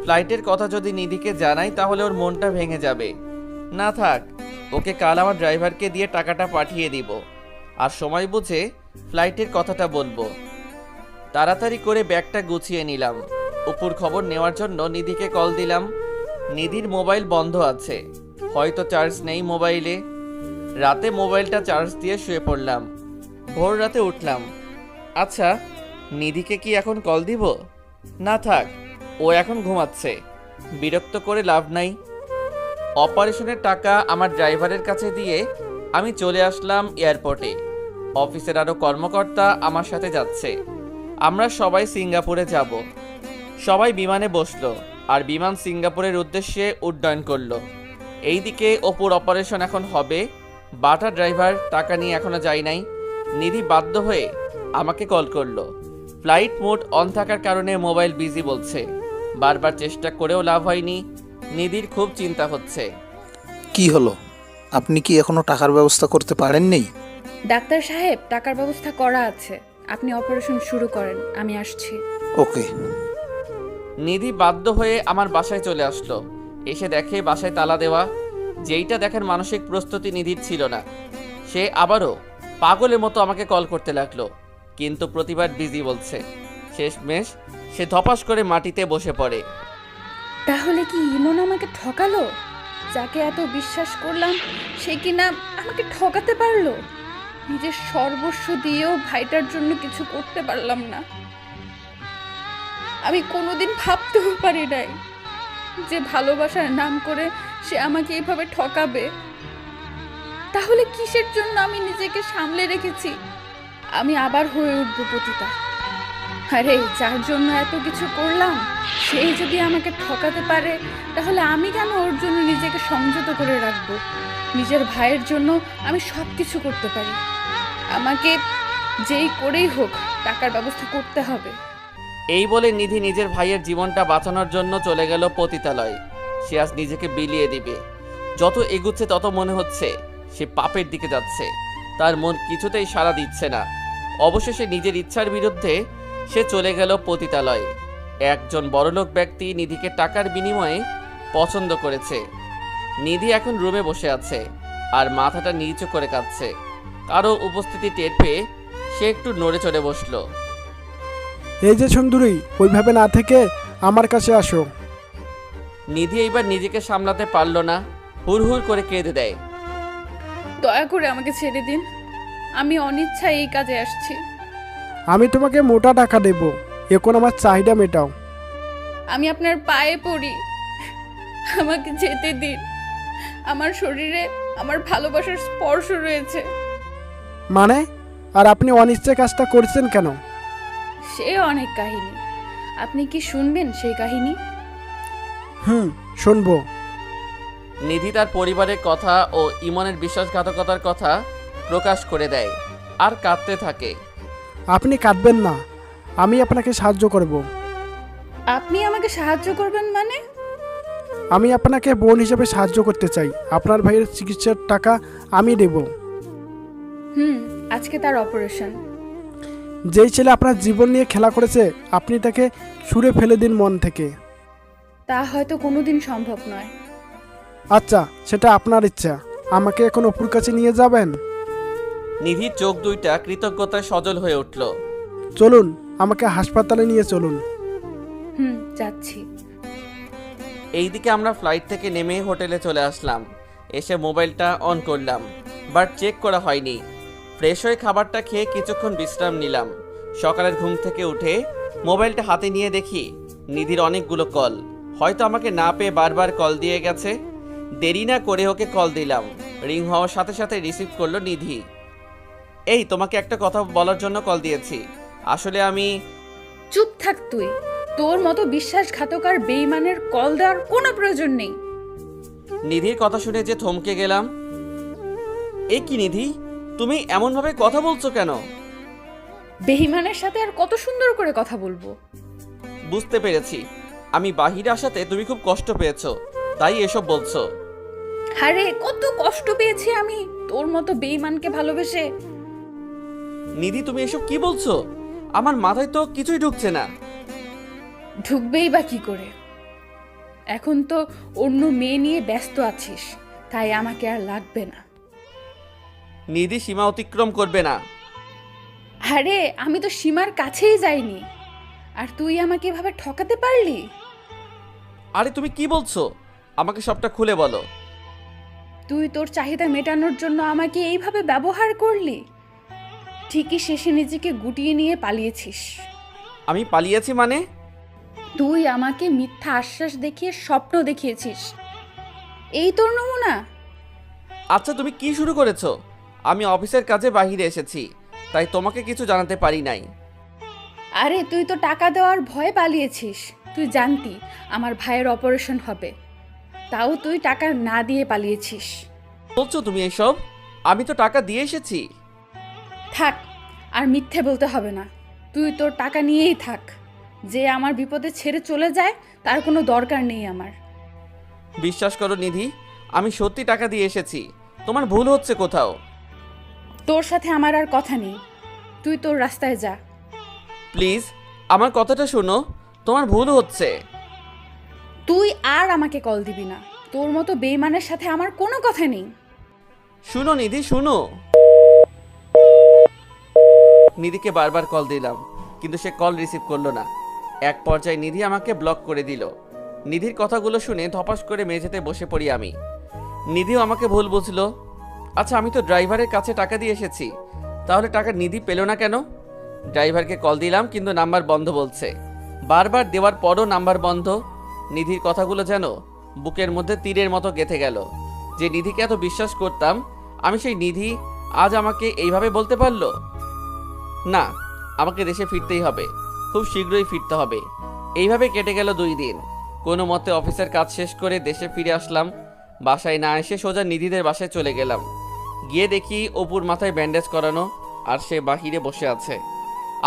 ফ্লাইটের কথা যদি নিধিকে জানাই তাহলে ওর মনটা ভেঙে যাবে। না থাক, ওকে কাল আমার ড্রাইভারকে দিয়ে টাকাটা পাঠিয়ে দিব, আর সময় বুঝে ফ্লাইটের কথাটা বলবো। তাড়াতাড়ি করে ব্যাগটা গুছিয়ে নিলাম। অপুর খবর নেওয়ার জন্য নিধিকে কল দিলাম। নিধির মোবাইল বন্ধ আছে, হয়তো চার্জ নেই মোবাইলে। রাতে মোবাইলটা চার্জ দিয়ে শুয়ে পড়লাম। ভোর রাতে উঠলাম। আচ্ছা, নিধিকে কি এখন কল দিব? না থাক, ও এখন ঘুমাচ্ছে, বিরক্ত করে লাভ নাই। অপারেশনের টাকা আমার ড্রাইভারের কাছে দিয়ে আমি চলে আসলাম এয়ারপোর্টে। অফিসের আরও কর্মকর্তা আমার সাথে যাচ্ছে। আমরা সবাই সিঙ্গাপুরে যাব। সবাই বিমানে বসলো, আর বিমান সিঙ্গাপুরের উদ্দেশ্যে উড্ডয়ন করলো। এইদিকে অপুর অপারেশন এখন হবে। বাটা ড্রাইভার টাকা নিয়ে এখনো যায় নাই। নিধি বাধ্য হয়ে আমাকে কল করলো। ফ্লাইট মোড অন থাকার কারণে মোবাইল বিজি বলছে। বারবার চেষ্টা করেও লাভ হয়নি। নিধির খুব চিন্তা হচ্ছে। কি হলো, আপনি কি এখনো টাকার ব্যবস্থা করতে পারেননি? ডাক্তার সাহেব, টাকার ব্যবস্থা করা আছে, আপনি অপারেশন শুরু করেন, আমি আসছি। ওকে। নিধি বাধ্য হয়ে আমার বাসায় চলে আসলো। এসে দেখে বাসায় তালা দেওয়া। যেইটা দেখার মানসিক প্রস্তুতি নিধির ছিল না। সে আবারও পাগলের মতো আমাকে কল করতে লাগলো, কিন্তু প্রতিবার বিজি বলছে। শেষমেশ সে ধপাস করে মাটিতে বসে পড়ে। তাহলে কি ইমন আমাকে ঠকালো? যাকে এত বিশ্বাস করলাম সে কিনা আমাকে ঠকাতে পারলো। নিজের সর্বস্ব দিয়েও ভাইটার জন্য কিছু করতে পারলাম না। আমি কোনোদিন ভাবতেও পারি নাই যে ভালোবাসার নাম করে সে আমাকে এভাবে ঠকাবে। তাহলে কিসের জন্য আমি নিজেকে সামলে রেখেছি? আমি আবার হয়ে উঠবো পতিতা। আরে যার জন্য এত কিছু করলাম সেই যদি আমাকে ঠকাতে পারে, তাহলে আমি কেন ওর জন্য নিজেকে সংযত করে রাখবো? নিজের ভাইয়ের জন্য আমি সব কিছু করতে পারি। আমাকে যেই করেই হোক টাকার ব্যবস্থা করতে হবে। এই বলে নিধি নিজের ভাইয়ের জীবনটা বাঁচানোর জন্য চলে গেল পতিতালয়। সে আজ নিজেকে বিলিয়ে দিবে। যত এগুচ্ছে তত মনে হচ্ছে সে পাপের দিকে যাচ্ছে। তার মন কিছুতেই সাড়া দিচ্ছে না। অবশেষে নিজের ইচ্ছার বিরুদ্ধে সে চলে গেল পতিতালয়ে। একজন বড়লোক ব্যক্তি নিধিকে টাকার বিনিময়ে পছন্দ করেছে। নিধি এখন রুমে বসে আছে আর মাথাটা নিচু করে কাঁদছে। কারো উপস্থিতি টের পেয়ে সে একটু নড়ে চড়ে বসলো। এই যে সুন্দরী, ওইভাবে না থেকে আমার কাছে আসো। নিধি এইবার নিজেকে সামলাতে পারল না, হুড়হুড় করে কেঁদে দেয়। দয়া করে আমাকে ছেড়ে দিন, আমি অনিচ্ছায় এই কাজে আসছি। আমি তোমাকে মোটা টাকা দেব, এখন আমার চাহিদা মেটাও। আমি আপনার পায়ে পড়ি, আমাকে যেতে দিন। আমার শরীরে আমার ভালোবাসার স্পর্শ রয়েছে। মানে? আর আপনি অনিচ্ছা কাজটা করছেন কেন? সে অনেক কাহিনী, আপনি কি শুনবেন সেই কাহিনী? শুনবো। নিধি তার পরিবারের কথা ও ইমনের বিশ্বাসঘাতকতার কথা প্রকাশ করে দেয় আর কাঁদতে থাকে। আপনি কাঁদবেন না, আমি আপনাকে সাহায্য করব। আপনি আমাকে সাহায্য করবেন মানে? আমি আপনাকে বোন হিসেবে সাহায্য করতে চাই। আপনার ভাইয়ের চিকিৎসার টাকা আমি দেব। আজকে তার অপারেশন। যেই ছেলে আপনার জীবন নিয়ে খেলা করেছে, আপনি তাকে ছুঁড়ে ফেলে দিন মন থেকে। তা হয়তো কোনোদিন সম্ভব নয়। আচ্ছা, সেটা আপনার ইচ্ছা। আমাকে এখন অপুর কাছে নিয়ে যাবেন? নিধির চোখ দুইটা কৃতজ্ঞতায় সজল হয়ে উঠল। চলুন, আমাকে হাসপাতালে নিয়ে চলুন। যাচ্ছি। এইদিকে আমরা ফ্লাইট থেকে নেমে হোটেলে চলে আসলাম। এসে মোবাইলটা অন করলাম, বাট চেক করা হয়নি। ফ্রেশ হয়ে খাবারটা খেয়ে কিছুক্ষণ বিশ্রাম নিলাম। সকালের ঘুম থেকে উঠে মোবাইলটা হাতে নিয়ে দেখি নিধির অনেকগুলো কল। হয়তো আমাকে না পেয়ে বারবার কল দিয়ে গেছে। দেরি না করে ওকে কল দিলাম। রিং হওয়ার সাথে সাথে রিসিভ করলো নিধি। এই, তোমাকে একটা কথা বলার জন্য কল দিয়েছি। আসলে আমি... চুপ থাক তুই। তোর মতো বিশ্বাসঘাতক আর বেঈমানের কল দেওয়ার কোনো প্রয়োজন নেই। নিধির কথা শুনে যে থমকে গেলাম। এ কি নিধি, তুমি এমনভাবে কথা বলছো কেন? বেঈমানের সাথে আর কত সুন্দর করে কথা বলবো? বুঝতে পেরেছি, আমি বাহিরে আসাতে তুমি খুব কষ্ট পেয়েছো, তাই এসব বলছো। আরে কত কষ্ট পেয়েছি আমি তোর মতো বেঈমানকে ভালোবেসে। নিধি, তুমি এসব কি বলছো? আমার মাথায় তো কিছুই ঢুকছে না। ঢুকবেই বা কি করে? এখন তো অন্য মেয়ে নিয়ে ব্যস্ত আছিস, তাই আমাকে আর লাগবে না। নিধি সীমা অতিক্রম করবে না। আরে আমি তো সীমার কাছেই যাইনি, আর তুই আমাকে এভাবে ঠকাতে পারলি? আরে তুমি কি বলছো? আমাকে সবটা খুলে বলো। তুই তোর চাহিদা মেটানোর জন্য আমাকে এইভাবে ব্যবহার করলি। ঠিকই শেষে নিজেকে গুটিয়ে নিয়ে পালিয়েছিস। আমি পালিয়েছি মানে? তুই আমাকে মিথ্যা আশ্বাস দেখিয়ে স্বপ্ন দেখিয়েছিস। এই তোর নমুনা? আচ্ছা, তুমি কি শুরু করেছো? আমি অফিসের কাজে বাইরে এসেছি, তাই তোমাকে কিছু জানাতে পারি নাই। আরে তুই তো টাকা দেওয়ার ভয়ে পালিয়েছিস। তুই জানতি আমার ভাইয়ের অপারেশন হবে, তাও তুই টাকা না দিয়ে পালিয়েছিস। বলছো তুমি এসব? আমি তো টাকা দিয়ে এসেছি। থাক, আর মিথ্যে বলতে হবে না। তুই তোর টাকা নিয়েই থাক। যে আমার বিপদে ছেড়ে চলে যায় তার কোনো দরকার নেই আমার। বিশ্বাস করো নিধি, আমি সত্যি টাকা দিয়ে এসেছি। তোমার ভুল হচ্ছে কোথাও। তোর সাথে আমার আর কথা নেই, তুই তোর রাস্তায় যা। প্লিজ, আমার কথাটা শোনো, তোমার ভুল হচ্ছে। তুই আর আমাকে কল দিবি না। তোর মতো বেইমানের সাথে আমার কোনো কথা নেই। শুনো নিধি, শুনো। নিধিকে বারবার কল দিলাম, কিন্তু সে কল রিসিভ করলো না। এক পর্যায়ে নিধি আমাকে ব্লক করে দিল। নিধির কথাগুলো শুনে ধপাস করে মেঝেতে বসে পড়ি আমি। নিধিও আমাকে ভুল বুঝলো। আচ্ছা, আমি তো ড্রাইভারের কাছে টাকা দিয়ে এসেছি, তাহলে টাকা নিধি পেল না কেন? ড্রাইভারকে কল দিলাম, কিন্তু নাম্বার বন্ধ বলছে। বারবার দেওয়ার পরও নাম্বার বন্ধ। নিধির কথাগুলো যেন বুকের মধ্যে তীরের মতো গেঁথে গেল। যে নিধিকে এত বিশ্বাস করতাম, আমি সেই নিধি আজ আমাকে এইভাবে বলতে পারলো। না, আমাকে দেশে ফিরতেই হবে, খুব শীঘ্রই ফিরতে হবে। এইভাবে কেটে গেল 2 দিন। কোনো মতে অফিসের কাজ শেষ করে দেশে ফিরে আসলাম। বাসায় না এসে সোজা নিধিদের বাসায় চলে গেলাম। গিয়ে দেখি অপুর মাথায় ব্যান্ডেজ করানো, আর সে বাহিরে বসে আছে।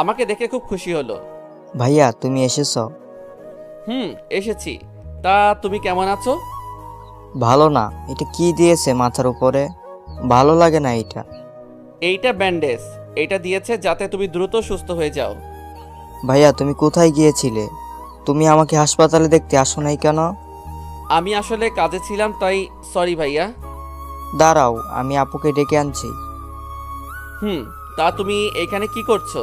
আমাকে দেখে খুব খুশি হলো। ভাইয়া তুমি এসেছো? এসেছি। তা তুমি কেমন আছো? ভালো না। এটা কি দিয়েছে মাথার উপরে? ভালো লাগে না এটা। এইটা ব্যান্ডেজ। এইটা দিয়েছে যাতে তুমি দ্রুত সুস্থ হয়ে যাও। ভাইয়া তুমি কোথায় গিয়েছিলে? তুমি আমাকে হাসপাতালে দেখতে আসো নাই কেন? আমি আসলে কাজে ছিলাম, তাই সরি ভাইয়া। দাঁড়াও, আমি আপুকে ডেকে আনছি। তা তুমি এখানে কি করছো?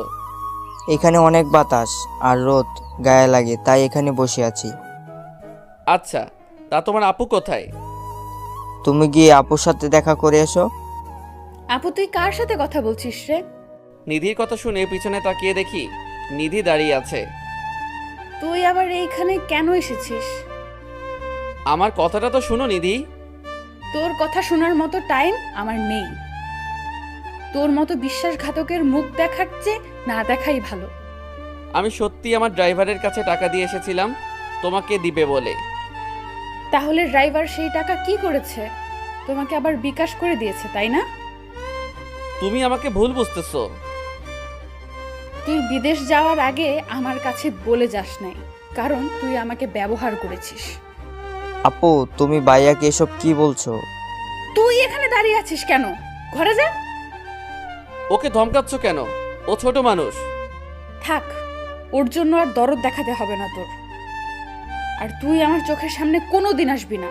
এখানে অনেক বাতাস আর রোদ গায়ে লাগে, তাই এখানে বসে আছি। আচ্ছা, তা তোমার আপু কোথায়? তুমি গিয়ে আপুর সাথে দেখা করে এসো। আপু তুই কার সাথে কথা বলছিস রে? নিধির কথা শুনে পিছনে তাকিয়ে দেখি নিধি দাঁড়িয়ে আছে। তুই আবার এইখানে কেন এসেছিস? আমার কথাটা তো শুনো নিধি। তোর কথা শোনার মতো টাইম আমার নেই। তোর মতো বিশ্বাসঘাতকের মুখ দেখার চেয়ে না দেখাই ভালো। আমি সত্যি আমার ড্রাইভারের কাছে টাকা দিয়ে এসেছিলাম তোমাকে দিবে বলে। তাহলে ড্রাইভার সেই টাকা কি করেছে? তোমাকে আবার বিকাশ করে দিয়েছে, তাই না? তুমি আমাকে ভুল বুঝতেছো। তুই বিদেশ যাওয়ার আগে আমার কাছে বলে যাস নাই, কারণ তুই আমাকে ব্যবহার করেছিস। আপু তুমি ভাইয়াকে এসব কি বলছো? তুই এখানে দাঁড়িয়ে আছিস কেন? ঘরে যা। ওকে ধমকাচ্ছ কেন? ও ছোট মানুষ। থাক, ওর জন্য আর দরদ দেখাতে হবে না তোর। আর তুই আমার চোখের সামনে কোনোদিন আসবি না।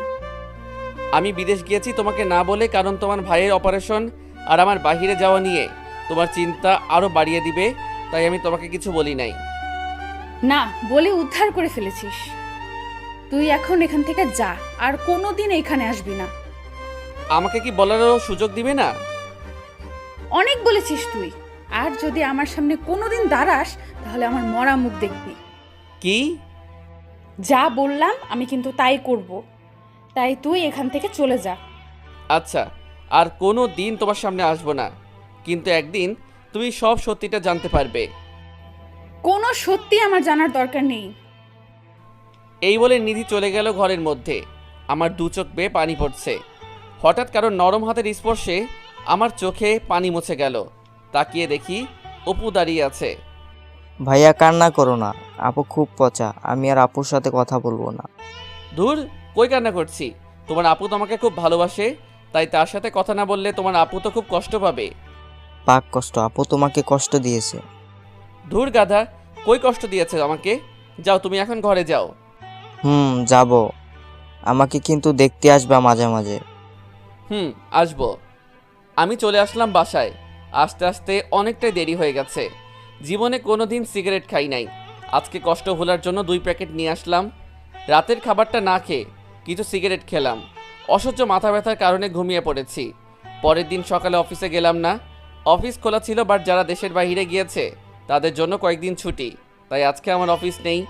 আমি বিদেশ গিয়েছি তোমাকে না বলে, কারণ তোমার ভাইয়ের অপারেশন আর আমার বাহিরে যাওয়া নিয়ে তোমার চিন্তা আরো বাড়িয়ে দিবে, তাই আমি তোমাকে কিছু বলি নাই। না বলে উদ্ধার করে ফেলেছিস। তুই এখন এখান থেকে যা, আর কোনোদিন এখানে আসবি না। আমাকে কি বলারও সুযোগ দিবে না? অনেক বলেছিস তুই। আর যদি আমার সামনে কোনোদিন দাঁড়াস, তাহলে আমার মরা মুখ দেখবি। কি? যা বললাম আমি কিন্তু তাই করব। তাই তুই এখান থেকে চলে যা। আচ্ছা, আর কোনো দিন তোমার সামনে আসবো না, কিন্তু একদিন তুমি সব সত্যিটা জানতে পারবে। কোনো সত্যি আমার জানার দরকার নেই। এই বলে নিধি চলে গেল ঘরের মধ্যে। আমার 2 চোখ বেয়ে পানি পড়ছে। হঠাৎ কারো নরম হাতের স্পর্শে আমার চোখে পানি মুছে গেল। তাকিয়ে দেখি অপু দাঁড়িয়ে আছে। ভাইয়া কান্না করো না, আপু খুব পচা, আমি আর আপুর সাথে কথা বলবো না। ধুর, কই কান্না করছি? তোমার আপু তো আমাকে খুব ভালোবাসে, তাই তার সাথে কথা না বললে তোমার আপু তো খুব কষ্ট পাবে। পাক কষ্ট, আপু তোমাকে কষ্ট দিয়েছে। ধুর গাধা, কই কষ্ট দিয়েছে আমাকে? যাও, তুমি এখন ঘরে যাও। যাব। আমাকে কিন্তু দেখতে আসবা মাঝে মাঝে। আসবো। আমি চলে আসলাম বাসায়। আস্তে আস্তে অনেকটাই দেরি হয়ে গেছে। জীবনে কোনোদিন সিগারেট খাই নাই। আজকে কষ্ট ভোলার জন্য 2 প্যাকেট নিয়ে আসলাম। রাতের খাবারটা না খেয়ে কিছু সিগারেট খেলাম। অসহ্য মাথা ব্যথার কারণে ঘুমিয়ে পড়েছি। পরের দিন সকালে অফিসে গেলাম না। অফিস খোলা ছিল, বাট যারা দেশের বাইরে গিয়েছে তাদের জন্য কয়েকদিন ছুটি, তাই আজকে আমার অফিস নেই।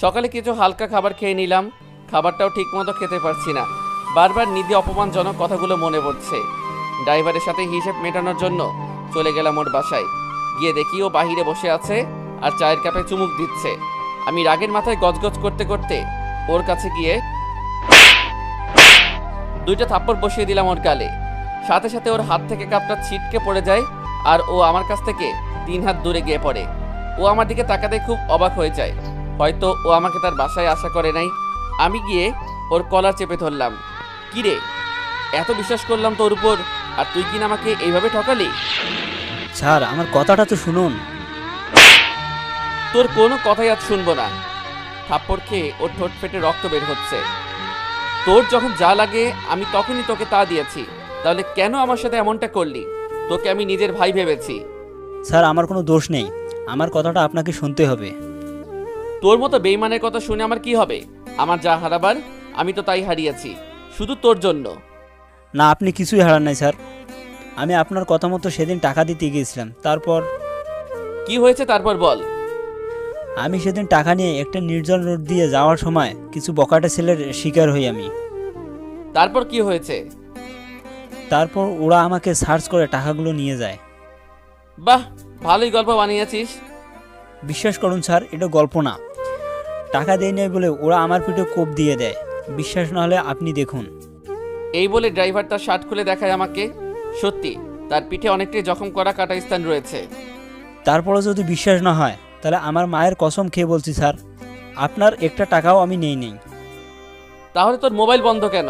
সকালে কিছু হালকা খাবার খেয়ে নিলাম। খাবারটাও ঠিকমতো খেতে পারছি না। বারবার নিধি অপমানজনক কথাগুলো মনে পড়ছে। ড্রাইভারের সাথে হিসেব মেটানোর জন্য চলে গেলাম ওর বাসায়। গিয়ে দেখি ও বাহিরে বসে আছে আর চায়ের কাপে চুমুক দিচ্ছে। আমি রাগের মাথায় গজগজ করতে করতে ওর কাছে গিয়ে 2টা থাপ্পড় বসিয়ে দিলাম ওর গালে। সাথে সাথে ওর হাত থেকে কাপটা ছিটকে পড়ে যায়, আর ও আমার কাছ থেকে 3 হাত দূরে গিয়ে পড়ে। ও আমার দিকে তাকাতে খুব অবাক হয়ে যায়। হয়তো ও আমাকে তার বাসায় আশা করে নাই। আমি গিয়ে ওর কলার চেপে ধরলাম। কি রে, এত বিশ্বাস করলাম তোর উপর, আর তুই কিনা আমাকে এইভাবে ঠকালি? স্যার আমার কথাটা তো শুনুন। তোর কোনো কথাই আজ শুনবো না। থাপ্পড় খেয়ে ওর ঠোঁট ফেটে রক্ত বের হচ্ছে। তোর যখন যা লাগে আমি তখনই তোকে তা দিয়েছি, তাহলে কেন আমার সাথে এমনটা করলি? তোকে আমি নিজের ভাই ভেবেছি। স্যার আমার কোনো দোষ নেই, আমার কথাটা আপনাকে শুনতে হবে। তোর মতো বেইমানের কথা শুনে আমার কি হবে? আমার যা হারাবার আমি তো তাই হারিয়েছি, শুধু তোর জন্য। না, আপনি কিছুই হারান নাই স্যার। আমি আপনার কথা মতো সেদিন টাকা দিতে গিয়েছিলাম। তারপর কি হয়েছে তারপর বল। আমি সেদিন টাকা নিয়ে একটা নির্জন রোড দিয়ে যাওয়ার সময় কিছু বকাটে ছেলের শিকার হই আমি। তারপর কি হয়েছে? তারপর ওরা আমাকে সার্চ করে টাকাগুলো নিয়ে যায়। বাহ, ভালোই গল্প বানিয়েছিস। বিশ্বাস করুন স্যার, এটা গল্প না। টাকা দেয় নাই বলে ওরা আমার পিঠে কোপ দিয়ে দেয়। বিশ্বাস না হলে আপনি দেখুন। এই বলে ড্রাইভার তার শার্ট খুলে দেখায় আমাকে। সত্যি তার পিঠে অনেকটাই জখম করা কাটা স্থান রয়েছে। তারপরে যদি বিশ্বাস না হয় তাহলে আমার মায়ের কসম খেয়ে বলছি স্যার, আপনার একটা টাকাও আমি নেই। তাহলে তোর মোবাইল বন্ধ কেন?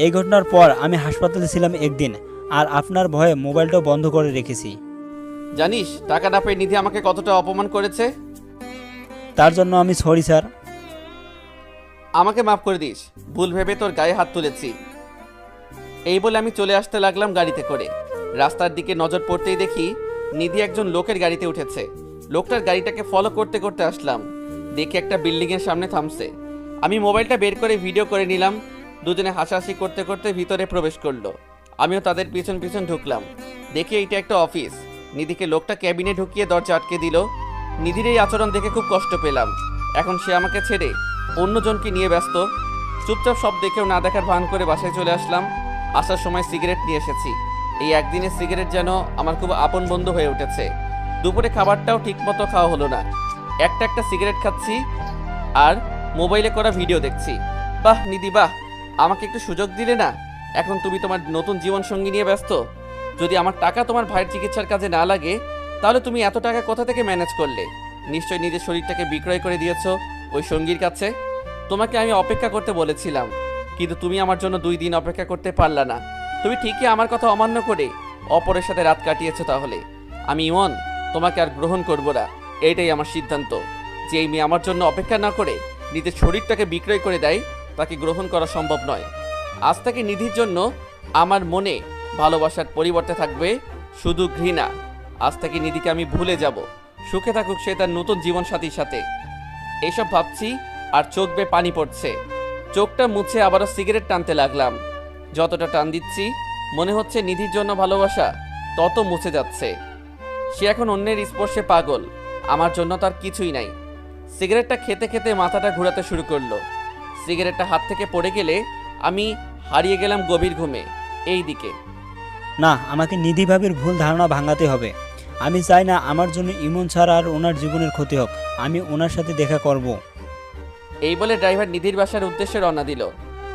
এই ঘটনার পর আমি হাসপাতালে ছিলাম একদিন, আর আপনার ভয়ে মোবাইলটাও বন্ধ করে রেখেছি। জানিস টাকা না পেয়ে নিধি আমাকে কতটা অপমান করেছে? তার জন্য আমি সরি স্যার। আমাকে মাফ করে দিস, ভুল ভেবে তোর গায়ে হাত তুলেছি। এই বলে আমি চলে আসতে লাগলাম গাড়িতে করে। রাস্তার দিকে নজর পড়তেই দেখি নিধি একজন লোকের গাড়িতে উঠেছে। লোকটার গাড়িটাকে ফলো করতে করতে আসলাম, দেখি একটা বিল্ডিংয়ের সামনে থামছে। আমি মোবাইলটা বের করে ভিডিও করে নিলাম। দুজনে হাসাহাসি করতে করতে ভিতরে প্রবেশ করলো। আমিও তাদের পিছন পিছন ঢুকলাম। দেখি এইটা একটা অফিস। নিধিকে লোকটা ক্যাবিনে ঢুকিয়ে দরজা আটকে দিল। নিধির এই আচরণ দেখে খুব কষ্ট পেলাম। এখন সে আমাকে ছেড়ে অন্যজনকে নিয়ে ব্যস্ত। চুপচাপ সব দেখেও না দেখার ভান করে বাসায় চলে আসলাম। আসার সময় সিগারেট নিয়ে এসেছি। এই একদিনের সিগারেট যেন আমার খুব আপন বন্ধু হয়ে উঠেছে। দুপুরে খাবারটাও ঠিকমতো খাওয়া হলো না। একটা সিগারেট খাচ্ছি আর মোবাইলে করা ভিডিও দেখছি। বাহ নিধি বাহ, আমাকে একটু সুযোগ দিলে না? এখন তুমি তোমার নতুন জীবনসঙ্গী নিয়ে ব্যস্ত। যদি আমার টাকা তোমার ভাইয়ের চিকিৎসার কাজে না লাগে তাহলে তুমি এত টাকা কোথা থেকে ম্যানেজ করলে? নিশ্চয়ই নিজের শরীরটাকে বিক্রয় করে দিয়েছো ওই সঙ্গীর কাছে। তোমাকে আমি অপেক্ষা করতে বলেছিলাম, কিন্তু তুমি আমার জন্য 2 দিন অপেক্ষা করতে পারলা না। তুমি ঠিকই আমার কথা অমান্য করে অপরের সাথে রাত কাটিয়েছো। তাহলে আমি ইমন তোমাকে আর গ্রহণ করব না। এইটাই আমার সিদ্ধান্ত যে এই মেয়ে আমার জন্য অপেক্ষা না করে নিজের শরীরটাকে বিক্রয় করে দেয়, তাকে গ্রহণ করা সম্ভব নয়। আজ থেকে নিধির জন্য আমার মনে ভালোবাসার পরিবর্তে থাকবে শুধু ঘৃণা। আজ থেকে নিধিকে আমি ভুলে যাব। সুখে থাকুক সে তার নতুন জীবনসাথীর সাথে। এইসব ভাবছি আর চোখ বেয়ে পানি পড়ছে। চোখটা মুছে আবারও সিগারেট টানতে লাগলাম। যতটা টান দিচ্ছি মনে হচ্ছে নিধির জন্য ভালোবাসা তত মুছে যাচ্ছে। সে এখন অন্যের স্পর্শে পাগল, আমার জন্য তার কিছুই নাই। সিগারেটটা খেতে খেতে মাথাটা ঘোরাতে শুরু করলো। সিগারেটটা হাত থেকে পড়ে গেলে আমি হারিয়ে গেলাম গভীর ঘুমে। এই দিকে না, আমাকে নিধি ভাবির ভুল ধারণা ভাঙাতে হবে। আমি চাই না আমার জন্য ইমন স্যার আর ওনার জীবনের ক্ষতি হোক। আমি ওনার সাথে দেখা করব। এই বলে ড্রাইভার নিধির বাসার উদ্দেশ্যে রওনা দিল।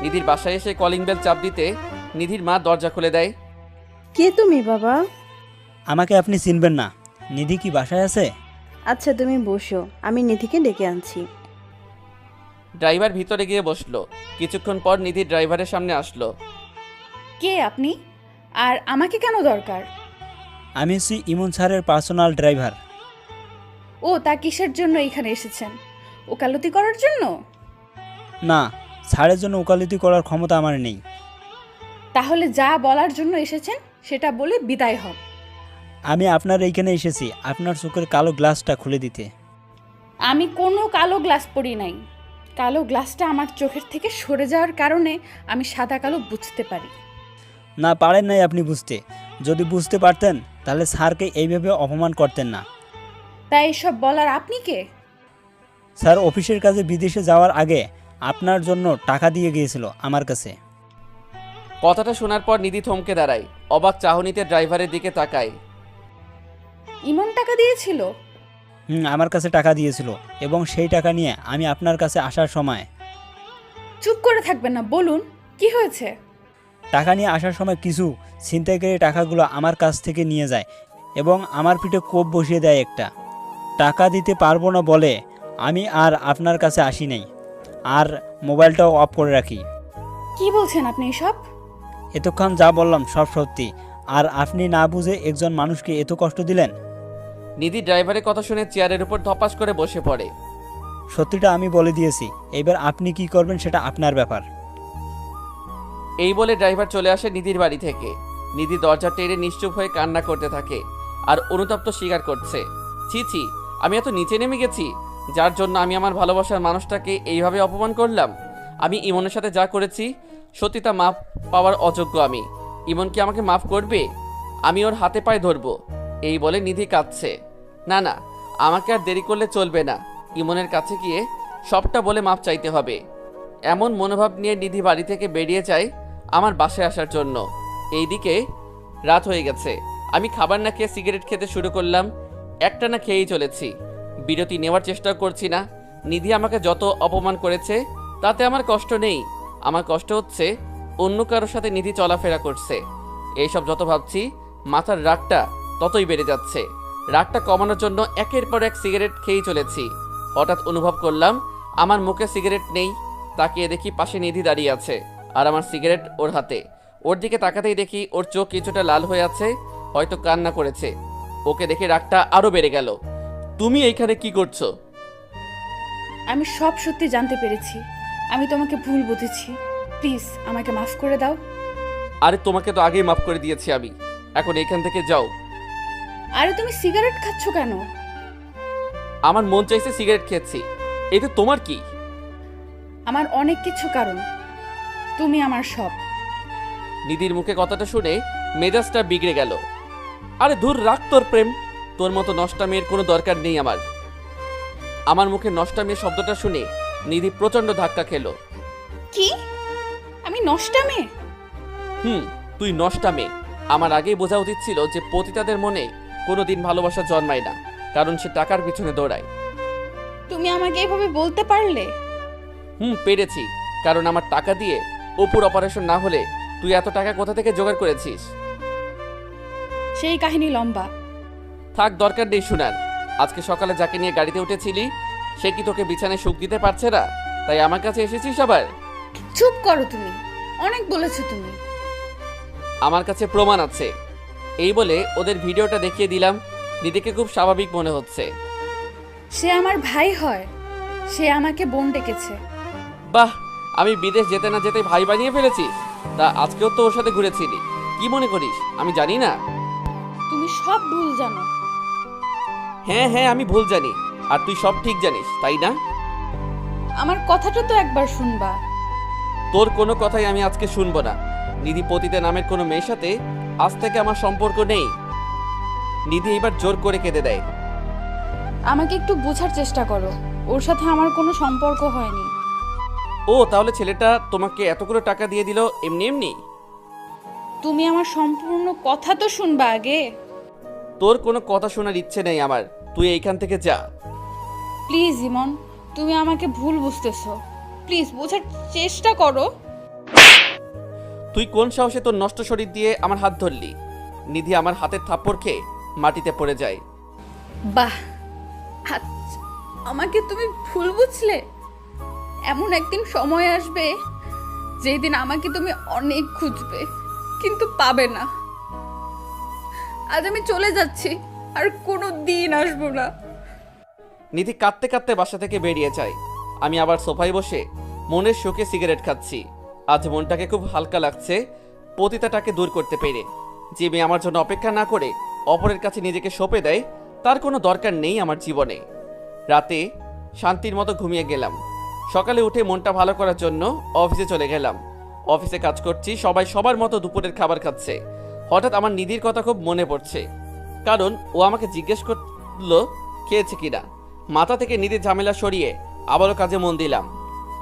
নিধির বাসায় এসে কলিং বেল চাপ দিতে নিধির মা দরজা খুলে দেয়। কে তুমি বাবা? আমাকে আপনি চিনবেন না। নিধি কি বাসায় আছে? আচ্ছা তুমি বসো, আমি নিধিকে ডেকে আনছি। ড্রাইভার ভিতরে গিয়ে বসলো। কিছুক্ষণ পর নিধি ড্রাইভারের সামনে আসলো। কে আপনি? আর আমাকে কেন দরকার? আমি হচ্ছি ইমন স্যারের পার্সোনাল ড্রাইভার। ও তা কিসের জন্য এখানে এসেছেন? ওকালতি করার জন্য? না, স্যারের জন্য ওকালতি করার ক্ষমতা আমার নেই। তাহলে যা বলার জন্য এসেছেন সেটা বলে বিদায় হন। আমি আপনার এইখানে এসেছি আপনার চোখের কালো গ্লাসটা খুলে দিতে। আমি কোনো কালো গ্লাস পরি নাই। কালো গ্লাসটা আমার চোখের থেকে সরে যাওয়ার কারণে আমি সাদা কালো বুঝতে পারি। না, পারেন নাই আপনি বুঝতে। যদি বুঝতে পারতেন তাহলে স্যারকে এইভাবে অপমান করতেন না। তাই এসব বলার আপনি কে? স্যার অফিসের কাজে বিদেশে যাওয়ার আগে আপনার জন্য টাকা দিয়ে গিয়েছিল আমার কাছে। কথাটা শোনার পর নিধি থমকে দাঁড়ায়, অবাক চাহনিতে ড্রাইভারের দিকে তাকায়। ইমন টাকা দিয়েছিল? আমার কাছে টাকা দিয়েছিল, এবং সেই টাকা নিয়ে আমি আপনার কাছে আসার সময়। চুপ করে থাকবেন না, বলুন কি হয়েছে? টাকা নিয়ে আসার সময় কিছু ছিনতাইকারী টাকাগুলো আমার কাছ থেকে নিয়ে যায় এবং আমার পিঠে কোপ বসিয়ে দেয় একটা। টাকা দিতে পারবো না বলে আমি আর আপনার কাছে আসি নাই, আর মোবাইলটাও অফ করে রাখি। কি বলছেন আপনি এসব? এতক্ষণ যা বললাম সব সত্যি, আর আপনি না বুঝে একজন মানুষকে এত কষ্ট দিলেন। নিধি ড্রাইভারের কথা শুনে চেয়ারের উপর ধপাস করে বসে পড়ে। সত্যিটা আমি বলে দিয়েছি, এবার আপনি কি করবেন সেটা আপনার ব্যাপার। এই বলে ড্রাইভার চলে আসে নিধির বাড়ি থেকে। নিধি দরজা টেনে নিশ্চুপ হয়ে কান্না করতে থাকে আর অনুতপ্ত স্বীকার করছে, ছি ছি, আমি এত নিচে নেমে গেছি, যার জন্য আমি আমার ভালোবাসার মানুষটাকে এইভাবে অপমান করলাম। আমি ইমনের সাথে যা করেছি সত্যি তা মাফ পাওয়ার অযোগ্য আমি। ইমন কি আমাকে মাফ করবে? আমি ওর হাতে পায়ে ধরবো। এই বলে নিধি কাঁদছে। না না, আমাকে আর দেরি করলে চলবে না, ইমনের কাছে গিয়ে সবটা বলে মাফ চাইতে হবে। এমন মনোভাব নিয়ে নিধি বাড়ি থেকে বেরিয়ে যায় আমার বাসায় আসার জন্য। এইদিকে রাত হয়ে গেছে। আমি খাবার না খেয়ে সিগারেট খেতে শুরু করলাম। একটা না খেয়েই চলেছি, বিরতি নেওয়ার চেষ্টা করছি না। নিধি আমাকে যত অপমান করেছে তাতে আমার কষ্ট নেই, আমার কষ্ট হচ্ছে অন্য কারোর সাথে নিধি চলাফেরা করছে। এইসব যত ভাবছি মাথার রাগটা ততই বেড়ে যাচ্ছে। রাগটা কমানোর জন্য একের পর এক সিগারেট খেয়েই চলেছি। হঠাৎ অনুভব করলাম আমার মুখে সিগারেট নেই। তাকিয়ে দেখি পাশে নিধি দাঁড়িয়ে আছে আর আমার সিগারেট ওর হাতে। ওর দিকে তাকাতেই দেখি ওর চোখ কিছুটা লাল হয়ে আছে, হয়তো কান্না করেছে। ওকে দেখে রাগটা আরো বেড়ে গেল। তুমি এইখানে কি করছো? আমি সব সত্যি জানতে পেরেছি, আমি তোমাকে ভুল বুঝেছি, প্লিজ আমাকে মাফ করে দাও। আরে তোমাকে তো আগেই মাফ করে দিয়েছি আমি, এখন এখান থেকে যাও। আরে তুমি সিগারেট খাচ্ছ কেন? আমার মন চাইছে সিগারেট খেয়েছি, এতে তোমার কি? আমার অনেক কিছু কারণ, তুমি আমার সব। নিধির মুখে কথাটা শুনে মেজাজটা বিগড়ে গেল। আরে দূর রাখ তোর প্রেম, তোর মতো নষ্টামের কোনো দরকার নেই আমার। আমার মুখে নষ্টামের শব্দটা শুনে নিধি প্রচন্ড ধাক্কা খেলো। কি? আমি নষ্টা মেয়ে? তুই নষ্টামে। আমার আগেই বোঝা উচিত ছিল যে পতিতাদের মনে কোনোদিন ভালোবাসা জন্মায় না, কারণ সে টাকার পিছনে দৌড়ায়। তুমি আমাকে এভাবে বলতে পারলে? পেরেছি, কারণ আমার টাকা দিয়ে অপুর অপারেশন না হলে তুই এত টাকা কোথা থেকে জোগাড় করেছিস? সেই কাহিনী লম্বা। থাক, দরকার নেই শোনার। আজকে সকালে যাকে নিয়ে গাড়িতে উঠেছিলি সে কি তোকে বিছানায় সুখ দিতে পারছে না, তাই আমার কাছে এসেছিস আবার? চুপ করো তুমি, অনেক বলেছো তুমি। আমার কাছে প্রমাণ আছে। এই বলে ওদের ভিডিওটা দেখিয়ে দিলাম। নিধিকে খুব স্বাভাবিক মনে হচ্ছে। সে আমার ভাই হয়, সে আমাকে বোন ডেকেছে। বাহ, আমি বিদেশ যেতে না যেতে ভাই বানিয়ে ফেলেছিস? তা আজকেও তো ওর সাথে ঘুরেছিলি, কি মনে করিস আমি জানি না? তুমি সব ভুল জানো। হ্যাঁ, আমি ভুল জানি, আর তুই সব ঠিক জানিস, তাই না? আমার কথাটা তো একবার শুনবা। তোর কোনো কথাই আমি আজকে শুনবো না। নিধি পতিতা নামের কোনো মেয়ের সাথে আজ থেকে আমার সম্পর্ক নেই। নিধি এবার জোর করে কেঁদে দেয়। আমাকে একটু বোঝার চেষ্টা করো, ওর সাথে আমার কোনো সম্পর্ক হয়নি। ও তাহলে ছেলেটা তোমাকে এতগুলো টাকা দিয়ে দিল এমনি এমনি? তুমি আমার সম্পূর্ণ কথা তো শুনবা আগে। তোর কোনো কথা শোনার ইচ্ছে নেই আমার, তুই এইখান থেকে যা। প্লিজ ইমন, তুমি আমাকে ভুল বুঝতেছো, প্লিজ বোঝার চেষ্টা করো। তুই কোন সাহসে তোর নষ্ট শরীর দিয়ে আমার হাত ধরলি? নিধি আমার হাতের থাপ্পড় খেয়ে মাটিতে পড়ে যায়। বাহ, আচ্ছা, আমাকে তুমি ভুল বুঝলে। এমন একদিন সময় আসবে যেই দিন আমাকে তুমি অনেক খুঁজবে, কিন্তু পাবে না। আজ আমি চলে যাচ্ছি, আর কোনো দিন আসবো না। নিধি কাঁদতে কাঁদতে বাসা থেকে বেরিয়ে যায়। আমি আবার সোফায় বসে মনের শোকে সিগারেট খাচ্ছি। আজ মনটাকে খুব হালকা লাগছে পতিতাটাকে দূর করতে পেরে। যে মেয়ে আমার জন্য অপেক্ষা না করে অপরের কাছে নিজেকে সঁপে দেয় তার কোনো দরকার নেই আমার জীবনে। রাতে শান্তির মতো ঘুমিয়ে গেলাম। সকালে উঠে মনটা ভালো করার জন্য অফিসে চলে গেলাম। অফিসে কাজ করছি, সবাই সবার মতো দুপুরের খাবার খাচ্ছে। হঠাৎ আমার নিধির কথা খুব মনে পড়ছে, কারণ ও আমাকে জিজ্ঞেস করলো খেয়েছে কিনা। মাথা থেকে নিধির ঝামেলা সরিয়ে আবারও কাজে মন দিলাম।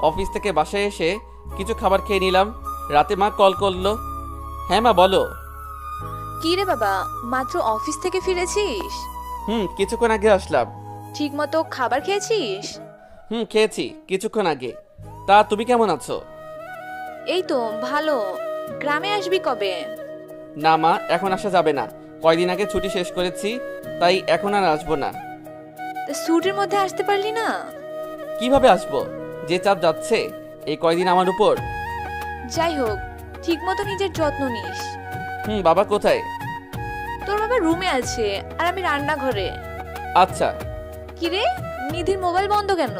অফিস থেকে বাসায় এসে কিছু খাবার খেয়ে নিলাম। রাতে মা কল করলো। হ্যাঁ মা, বলো। কি রে বাবা, মাত্র অফিস থেকে ফিরেছিস? কিছুক্ষণ আগে আসলাম। ঠিক মতো খাবার খেয়েছিস? খেয়েছি কিছুক্ষণ আগে। তা তুমি কেমন আছো? এই তো ভালো। গ্রামে আসবি কবে? না মা, এখন আসা যাবে না। কয়দিন আগে ছুটি শেষ করেছি, তাই এখন আর আসবো না। ছুটির মধ্যে আসতে পারলি না? কিভাবে আসবো, যে চাপ যাচ্ছে এই কয়দিন আমার উপর। যাই হোক, ঠিক মতো নিজের যত্ন নিস। বাবা কোথায়? তোর বাবা রুমে আছে আর আমি রান্নাঘরে। আচ্ছা। কিরে, নিধির মোবাইল বন্ধ কেন?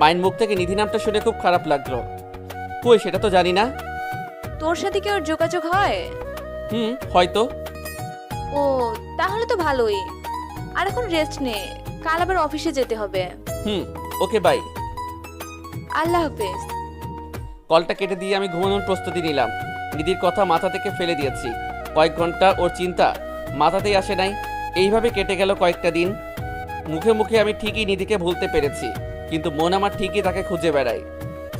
মাইন্ড মুখ থেকে নিধি নামটা শুনে খুব খারাপ লাগলো। কই সেটা তো জানি না। তোর সাথে কি ওর যোগাযোগ হয়? হয়তো। ও, তাহলে তো ভালোই। আর এখন রেস্ট নে, কাল আবার অফিসে যেতে হবে। Okay bye. আল্লাহ হাফেজ। কলটা কেটে দিয়ে আমি ঘুমানোর প্রস্তুতি নিলাম। নিধির কথা মাথা থেকে ফেলে দিয়েছি। কয়েক ঘন্টা ওর চিন্তা মাথাতেই আসে নাই। এইভাবে কেটে গেল কয়েকটা দিন। মুখে মুখে আমি ঠিকই নিধিকে ভুলতে পেরেছি, কিন্তু মন আমার ঠিকই তাকে খুঁজে বেড়ায়।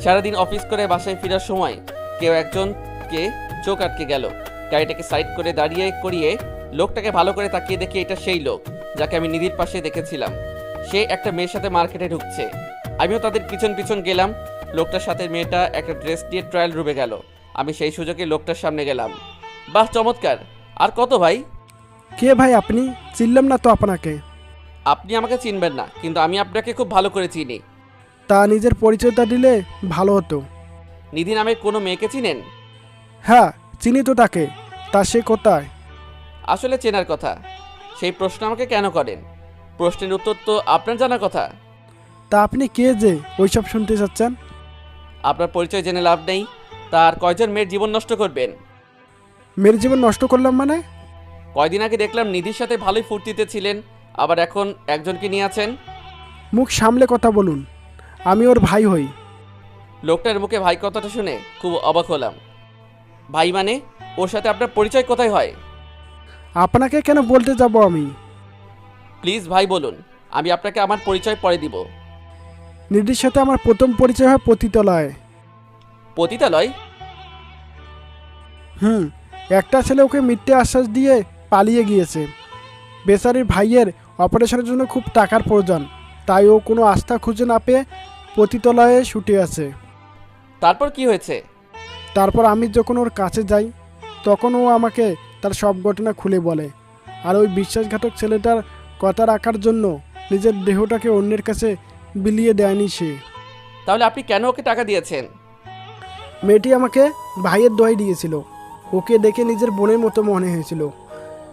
সারাদিন অফিস করে বাসায় ফেরার সময় কেউ একজনকে চোখ আটকে গেল। গাড়িটাকে সাইড করে দাঁড়িয়ে করিয়ে লোকটাকে ভালো করে তাকিয়ে দেখি এটা সেই লোক যাকে আমি নিধির পাশে দেখেছিলাম। সে একটা মেয়ের সাথে মার্কেটে ঢুকছে। আমিও তাদের পিছন পিছন গেলাম। লোকটার সাথে মেয়েটা একটা ড্রেস দিয়ে ট্রায়াল রুমে গেল। আমি সেই সুযোগে লোকটার সামনে গেলাম। বাহ, চমৎকার। আর কত ভাই? কে ভাই আপনি? চিনলাম না তো আপনাকে। আপনি আমাকে চিনবেন না, কিন্তু আমি আপনাকে খুব ভালো করে চিনি। তা নিজের পরিচয়টা দিলে ভালো হতো। নিধি নামে কোনো মেয়েকে চিনেন? হ্যাঁ, চিনি তো তাকে। তা সে কোথায়? আসলে চেনার কথা। সেই প্রশ্ন আমাকে কেন করেন? প্রশ্নের উত্তর তো আপনার জানার কথা। তা আপনি কে যে ওইসব শুনতে চাচ্ছেন? আপনার পরিচয় জেনে লাভ নেই। তার কয়জন মেয়ের জীবন নষ্ট করবেন? মেয়ের জীবন নষ্ট করলাম মানে? কয়দিন আগে দেখলাম নিধির সাথে ভালোই ফুর্তিতে ছিলেন, আবার এখন একজনকে নিয়ে আছেন। মুখ সামলে কথা বলুন, আমি ওর ভাই হই। লোকটার মুখে ভাই কথাটা শুনে খুব অবাক হলাম। ভাই মানে? ওর সাথে আপনার পরিচয় কোথায় হয়? আপনাকে কেন বলতে যাব আমি? প্লিজ ভাই বলুন, আমি আপনাকে আমার পরিচয় পরে দিব। নিধির সাথে আমার প্রথম পরিচয় হয় পতিতলায়। পতিতালয়? একটা ছেলে ওকে মিথ্যে আশ্বাস দিয়ে পালিয়ে গিয়েছে। বেচারির ভাইয়ের অপারেশনের জন্য খুব টাকার প্রয়োজন, তাই ও কোনো আস্থা খুঁজে না পেয়ে পতিতলায় ছুটে আছে। তারপর কি হয়েছে? তারপর আমি যখন ওর কাছে যাই তখন ও আমাকে তার সব ঘটনা খুলে বলে। আর ওই বিশ্বাসঘাতক ছেলেটার কথা রাখার জন্য নিজের দেহটাকে অন্যের কাছে বিলিয়ে দেয়নি সে। তাহলে আপনি কেন ওকে টাকা দিয়েছেন? মেয়েটি আমাকে ভাইয়ের দোহাই দিয়েছিল। ওকে দেখে নিজের বোনের মতো মনে হয়েছিল,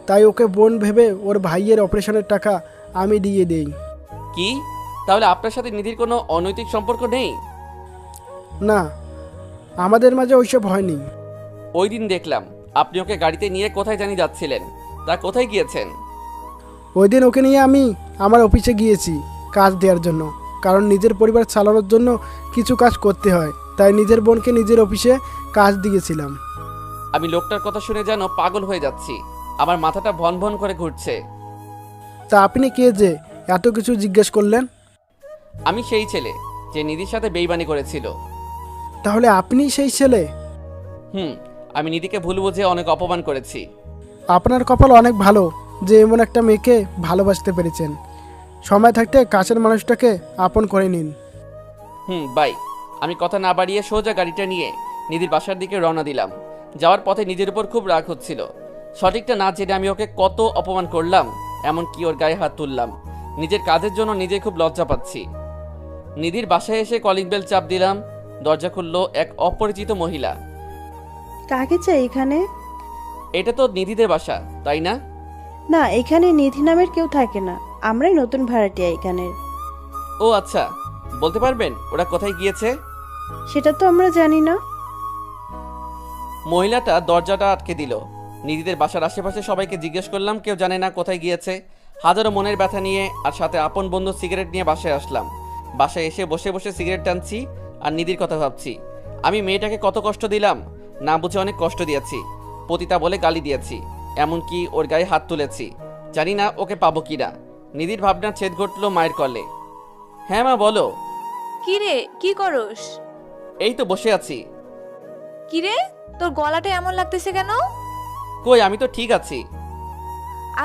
তাই ওকে বোন ভেবে ওর ভাইয়ের অপারেশনের টাকা আমি দিয়ে দেই। কি? তাহলে আপনার সাথে নিধির কোনো অনৈতিক সম্পর্ক নেই? না, আমাদের মাঝে ওইসব হয়নি। ওই দিন দেখলাম আপনি ওকে গাড়িতে নিয়ে কোথায় জানি যাচ্ছিলেন। তা কোথায় গিয়েছেন? ওই দিন ওকে নিয়ে আমি আমার অফিসে গিয়েছি কাজ দেওয়ার জন্য, কারণ নিজের পরিবার চালানোর জন্য কিছু কাজ করতে হয়, তাই নিজের বোনকে নিজের অফিসে কাজ দিয়েছিলাম। আমি লোকটার কথা শুনে যেন পাগল হয়ে যাচ্ছি। আমার মাথাটা ভন ভন করে ঘুরছে। তা আপনি কে যে এত কিছু জিজ্ঞেস করলেন? আমি সেই ছেলে যে নিধির সাথে বেইমানি করেছিল। তাহলে আপনি সেই ছেলে? আমি নিধিকে ভুল বুঝে অনেক অপমান করেছি। আপনার কপাল অনেক ভালো যে এমন একটা মেয়েকে ভালোবাসতে পেরেছেন। সময় থাকতে কাছের মানুষটাকে আপন করে নিন। বাই। আমি কথা না বাড়িয়ে সোজা গাড়িটা নিয়ে নিধির বাসার দিকে রওনা দিলাম। যাওয়ার পথে নিজের উপর খুব রাগ হচ্ছিল। সঠিকটা না জেনে আমি ওকে কত অপমান করলাম, এমনকি ওর গায়ে হাত তুললাম। নিজের কাজের জন্য নিজে খুব লজ্জা পাচ্ছি। নিধির বাসায় এসে কলিং বেল চাপ দিলাম। দরজা খুলল এক অপরিচিত মহিলা। কাকে চাই এখানে? এটা তো নিধিদের বাসা, তাই না? না, এখানে নিধি নামের কেউ থাকে না, আমরাই নতুন ভাড়াটিয়া এখানের। ও আচ্ছা, বলতে পারবেন ওরা কোথায় গিয়েছে? সেটা তো আমরা জানি না। মহিলাটা দরজাটা আটকে দিল। নিধিদের বাসার আশেপাশে সবাইকে জিজ্ঞেস করলাম, কেউ জানে না কোথায় গিয়েছে। হাজারো মনের ব্যথা নিয়ে আর সাথে আপন বন্ধু সিগারেট নিয়ে বাসায় আসলাম। বাসায় এসে বসে বসে সিগারেট টানছি আর নিধির কথা ভাবছি। আমি মেয়েটাকে কত কষ্ট দিলাম, না বুঝে অনেক কষ্ট দিয়েছি। পতিতা বলে গালি দিয়েছি, এমনকি ওর গায়ে হাত তুলেছি। জানি না ওকে পাবো কিনা। নিধির ভাবনার ছেদ ঘটলো মায়ের কলে। হ্যাঁ মা, বলো। কি রে, কি করস? এই তো বসে আছি। কি রে, তোর গলাটা এমন লাগতেছে কেন? কই, আমি তো ঠিক আছি।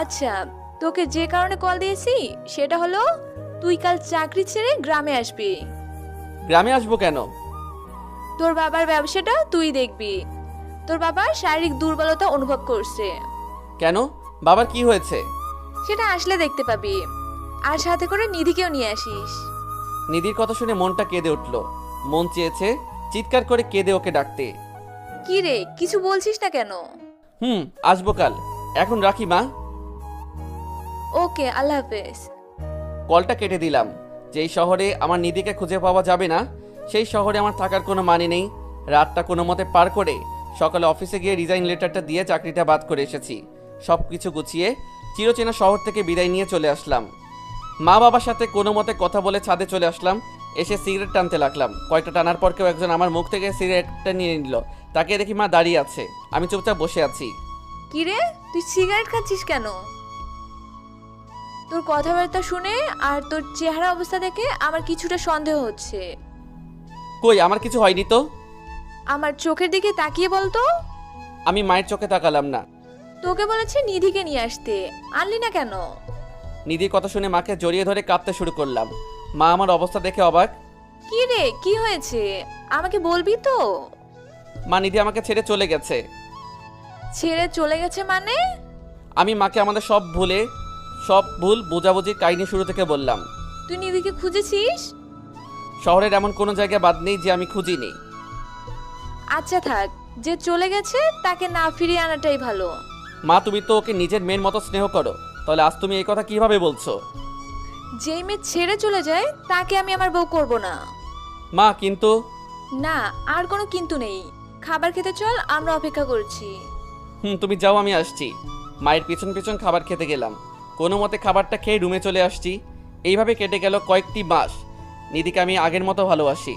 আচ্ছা, তোকে যে কারণে কল দিয়েছি সেটা হলো তুই কাল চাকরি ছেড়ে গ্রামে আসবি। গ্রামে আসবো কেন? তোর বাবার ব্যবসাটা তুই দেখবি। তোর বাবা শারীরিক দুর্বলতা অনুভব করছে। কেন? বাবার কি হয়েছে? সেটা আসলে দেখতে পাবি। আর সাথে করে নিধিকেও নিয়ে আসিস। নিধির কথা শুনে মনটা কেঁদে উঠল। মন চেয়েছে চিৎকার করে কেঁদে ওকে ডাকতে। কি রে, কিছু বলছিস না কেন? আসবো কাল। এখন রাখি মা। ওকে, আল্লাহ হাফেজ। কলটা কেটে দিলাম। যেই শহরে আমার নিধিকে খুঁজে পাওয়া যাবে না সেই শহরে আমার থাকার কোনো মানে নেই। রাতটা কোনো মতে পার করে সকালে অফিসে গিয়ে রিজাইন লেটারটা দিয়ে চাকরিটা বাদ করে এসেছি। সব কিছু গুছিয়ে চিরচেনা শহর থেকে বিদায় নিয়ে চলে আসলাম। মা বাবার সাথে কোনো মতে কথা বলে ছাদে চলে আসলাম। এসে সিগারেট টানতে লাগলাম। কয়েকটা টানার পর কেউ একজন আমার মুখ থেকে সিগারেটটা নিয়ে নিল। তাকে দেখি মা দাঁড়িয়ে আছে, আমি চুপচাপ বসে আছি। কি রে, তুই সিগারেট খাচ্ছিস কেন? তোর কথাবার্তা শুনে আর তোর চেহারা অবস্থা দেখে আমার কিছুটা সন্দেহ হচ্ছে। কই, আমার কিছু হয়নি তো। আমার চোখের দিকে তাকিয়ে বলতো। আমি মায়ের চোখে তাকালাম না। তোকে বলেছে নিধিকে নিয়ে আসতে, আনলি না কেন? নিধির কথা শুনে মাকে জড়িয়ে ধরে কাঁদতে শুরু করলাম। মা আমার অবস্থা দেখে অবাক। কি রে, কি হয়েছে আমাকে বলবি তো? মা, নিধি আমাকে ছেড়ে চলে গেছে। ছেড়ে চলে গেছে মানে? আমি মাকে আমাদের সব ভুল বোঝাবুঝির কাহিনী শুরু থেকে বললাম। তুই নিধিকে খুঁজেছিস? শহরের এমন কোনো জায়গা বাদ নেই যে আমি খুঁজিনি। আচ্ছা থাক, যে চলে গেছে তাকে না ফিরিয়ে আনাটাই ভালো। মা, তুমি তো ওকে নিজের মেয়ের মতো স্নেহ করো, তাহলে আজ তুমি এই কথা কিভাবে বলছো? যেই মেয়ে ছেড়ে চলে যায় তাকে আমি আমার বউ করব না। মা, কিন্তু। না, আর কোনো কিন্তু নেই। খাবার খেতে চল, আমরা অপেক্ষা করছি। তুমি যাও, আমি আসছি। মায়ের পিছন পিছন খাবার খেতে গেলাম। কোনো মতে খাবারটা খেয়ে রুমে চলে আসছি। এইভাবে কেটে গেল কয়েকটি মাস। নিধিকে আমি আগের মতো ভালোবাসি।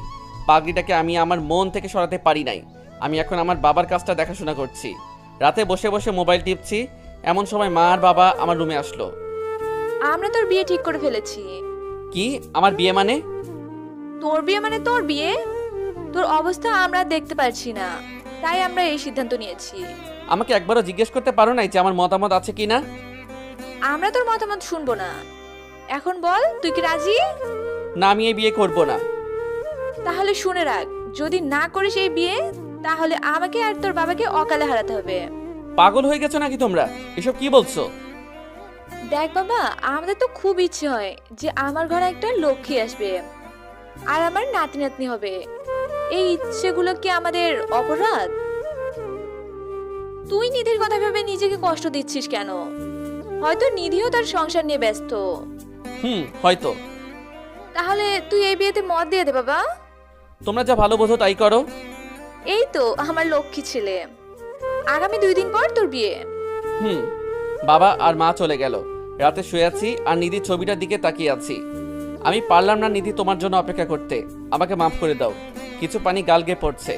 পাগড়িটাকে আমি আমার মন থেকে সরাতে পারি নাই। আমি এখন আমার বাবার কাজটা দেখাশোনা করছি। রাতে বসে বসে মোবাইল টিপছি, এমন সময় মা আর বাবা আমার রুমে আসলো। আমরা তোর বিয়ে ঠিক করে ফেলেছি। কি? আমার বিয়ে মানে? তোর বিয়ে মানে তোর বিয়ে? তোর অবস্থা আমরা দেখতে পারছি না, তাই আমরা এই সিদ্ধান্ত নিয়েছি। আমাকে একবারও জিজ্ঞেস করতে পারো নাই যে আমার মতামত আছে কি না? আমরা তোর মতামত শুনবো না। এখন বল, তুই কি রাজি? না, আমি এই বিয়ে করব না। তাহলে শুনে রাখ, যদি না করিস এই বিয়ে, তাহলে আমাকে আর তোর বাবাকে অকালে হারাতে হবে। পাগল হয়ে গেছো নাকি তোমরা? এসব কি বলছো? দেখ বাবা, আমাদের তো খুব ইচ্ছে হয় যে আমার ঘরে একটা লক্ষ্মী আসবে আর আমার নাতি নাতনি হবে। এই ইচ্ছেগুলো কি আমাদের অপরাধ? তুই নিধির কথা ভেবে নিজেকে কষ্ট দিচ্ছিস কেন? হয়তো নিধিও তার সংসার নিয়ে ব্যস্ত। হয়তো। তাহলে তুই এই বিয়েতে মত দিয়ে দে বাবা। তোমরা যা ভালো বোঝো তাই করো। এই তো আমার লক্ষ্মী ছেলে। আগামী 2 দিন পর তোর বিয়ে। বাবা আর মা চলে গেল। রাতে শুয়ে আছি আর নিধির ছবিটার দিকে তাকিয়ে আছি। আমি পারলাম না নিধি তোমার জন্য অপেক্ষা করতে। আমাকে মাফ করে দাও। কিছু পানি গাল গিয়ে পড়ছে।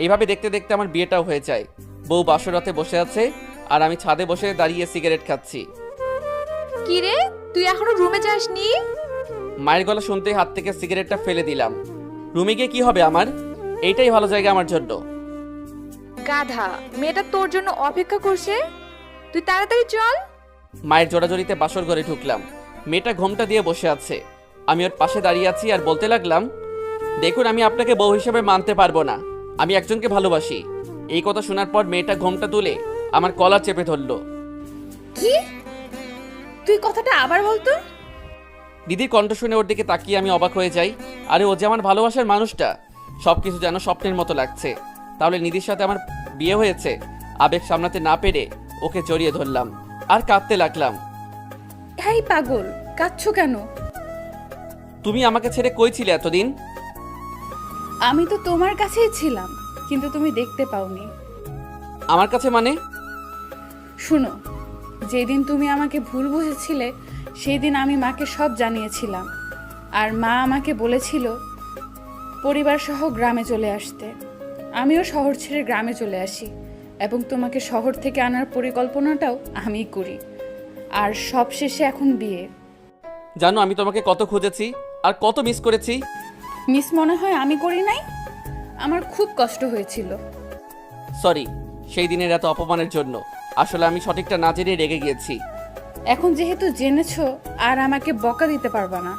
এইভাবে দেখতে দেখতে আমার বিয়েটাও হয়ে যায়। বউ বাসরাতে বসে আছে আর আমি ছাদে বসে দাঁড়িয়ে সিগারেট খাচ্ছি। কি রে, তুই এখনো রুমে যাসনি? মায়ের গলা শুনতে হাত থেকে সিগারেটটা ফেলে দিলাম। রুমে গিয়ে কি হবে আমার? এইটাই ভালো জায়গা আমার জন্য। গাধা, মেয়েটা তোর জন্য অপেক্ষা করছে, তুই তাড়াতাড়ি চল। মায়ের জোড়াজড়িতে বাসর ঘরে ঢুকলাম। মেয়েটা ঘোমটা দিয়ে বসে আছে। আমি ওর পাশে দাঁড়িয়ে আছি আর বলতে লাগলাম, দেখুন, আমি আপনাকে বউ হিসেবে মানতে পারবো না। আমি একজনকে ভালোবাসি। এই কথা শোনার পর মেয়েটা ঘোমটা তুলে আমার কলার চেপে ধরলো। কি? তুই কথাটা আবার বলতো। দিদির কণ্ঠ শুনে ওর দিকে তাকিয়ে আমি অবাক হয়ে যাই। আরে ও যে আমার ভালোবাসার মানুষটা। সবকিছু যেন স্বপ্নের মতো লাগছে। তাহলে নিধির সাথে আমার বিয়ে হয়েছে। আবেগ সামলাতে না পেরে ওকে জড়িয়ে ধরলাম আর কাঁদতে লাগলাম। এই পাগল, কাঁদছো কেন? তুমি আমাকে ছেড়ে কই ছিলে এতদিন? আমি তো তোমার কাছেই ছিলাম, কিন্তু তুমি দেখতে পাওনি। আমার কাছে মানে? শুনো, যেদিন তুমি আমাকে ভুল বুঝেছিলে সেই দিন আমি মাকে সব জানিয়েছিলাম। আর মা আমাকে বলেছিল পরিবার সহ গ্রামে চলে আসতে। আমিও শহর ছেড়ে গ্রামে চলে আসি এবং তোমাকে শহর থেকে আনার পরিকল্পনাটাও আমিই করি। আর সব শেষে এখন বিয়ে। জানো আমি তোমাকে কত খুঁজেছি আর কত মিস করেছি। মিস মনে হয় আমি করি নাই? আমার খুব কষ্ট হয়েছিল। সরি সেই দিনের এত অপমানের জন্য। আসলে আমি সঠিকটা না জেনে রেগে গিয়েছি। এখন যেহেতু জেনেছো আর আমাকে বকা দিতে পারবা না।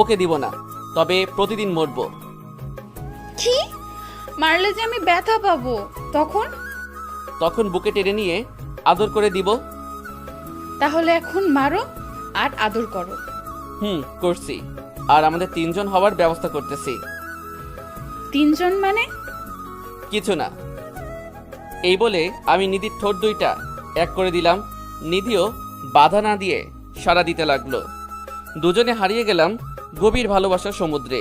ওকে দিব না, তবে প্রতিদিন মরবো। কি? মারলে যে আমি ব্যথা পাবো তখন? তখন বুকে টেনে নিয়ে আদর করে দিব। তাহলে এখন মারো আর আদর করো। করছি। আর আমাদের 3 জন হওয়ার ব্যবস্থা করতেছি। 3 জন মানে? কিছু না। এই বলে আমি নিধির ঠোঁট দুইটা এক করে দিলাম। নিধিও বাধা না দিয়ে সাড়া দিতে লাগলো। দুজনে হারিয়ে গেলাম গভীর ভালোবাসার সমুদ্রে।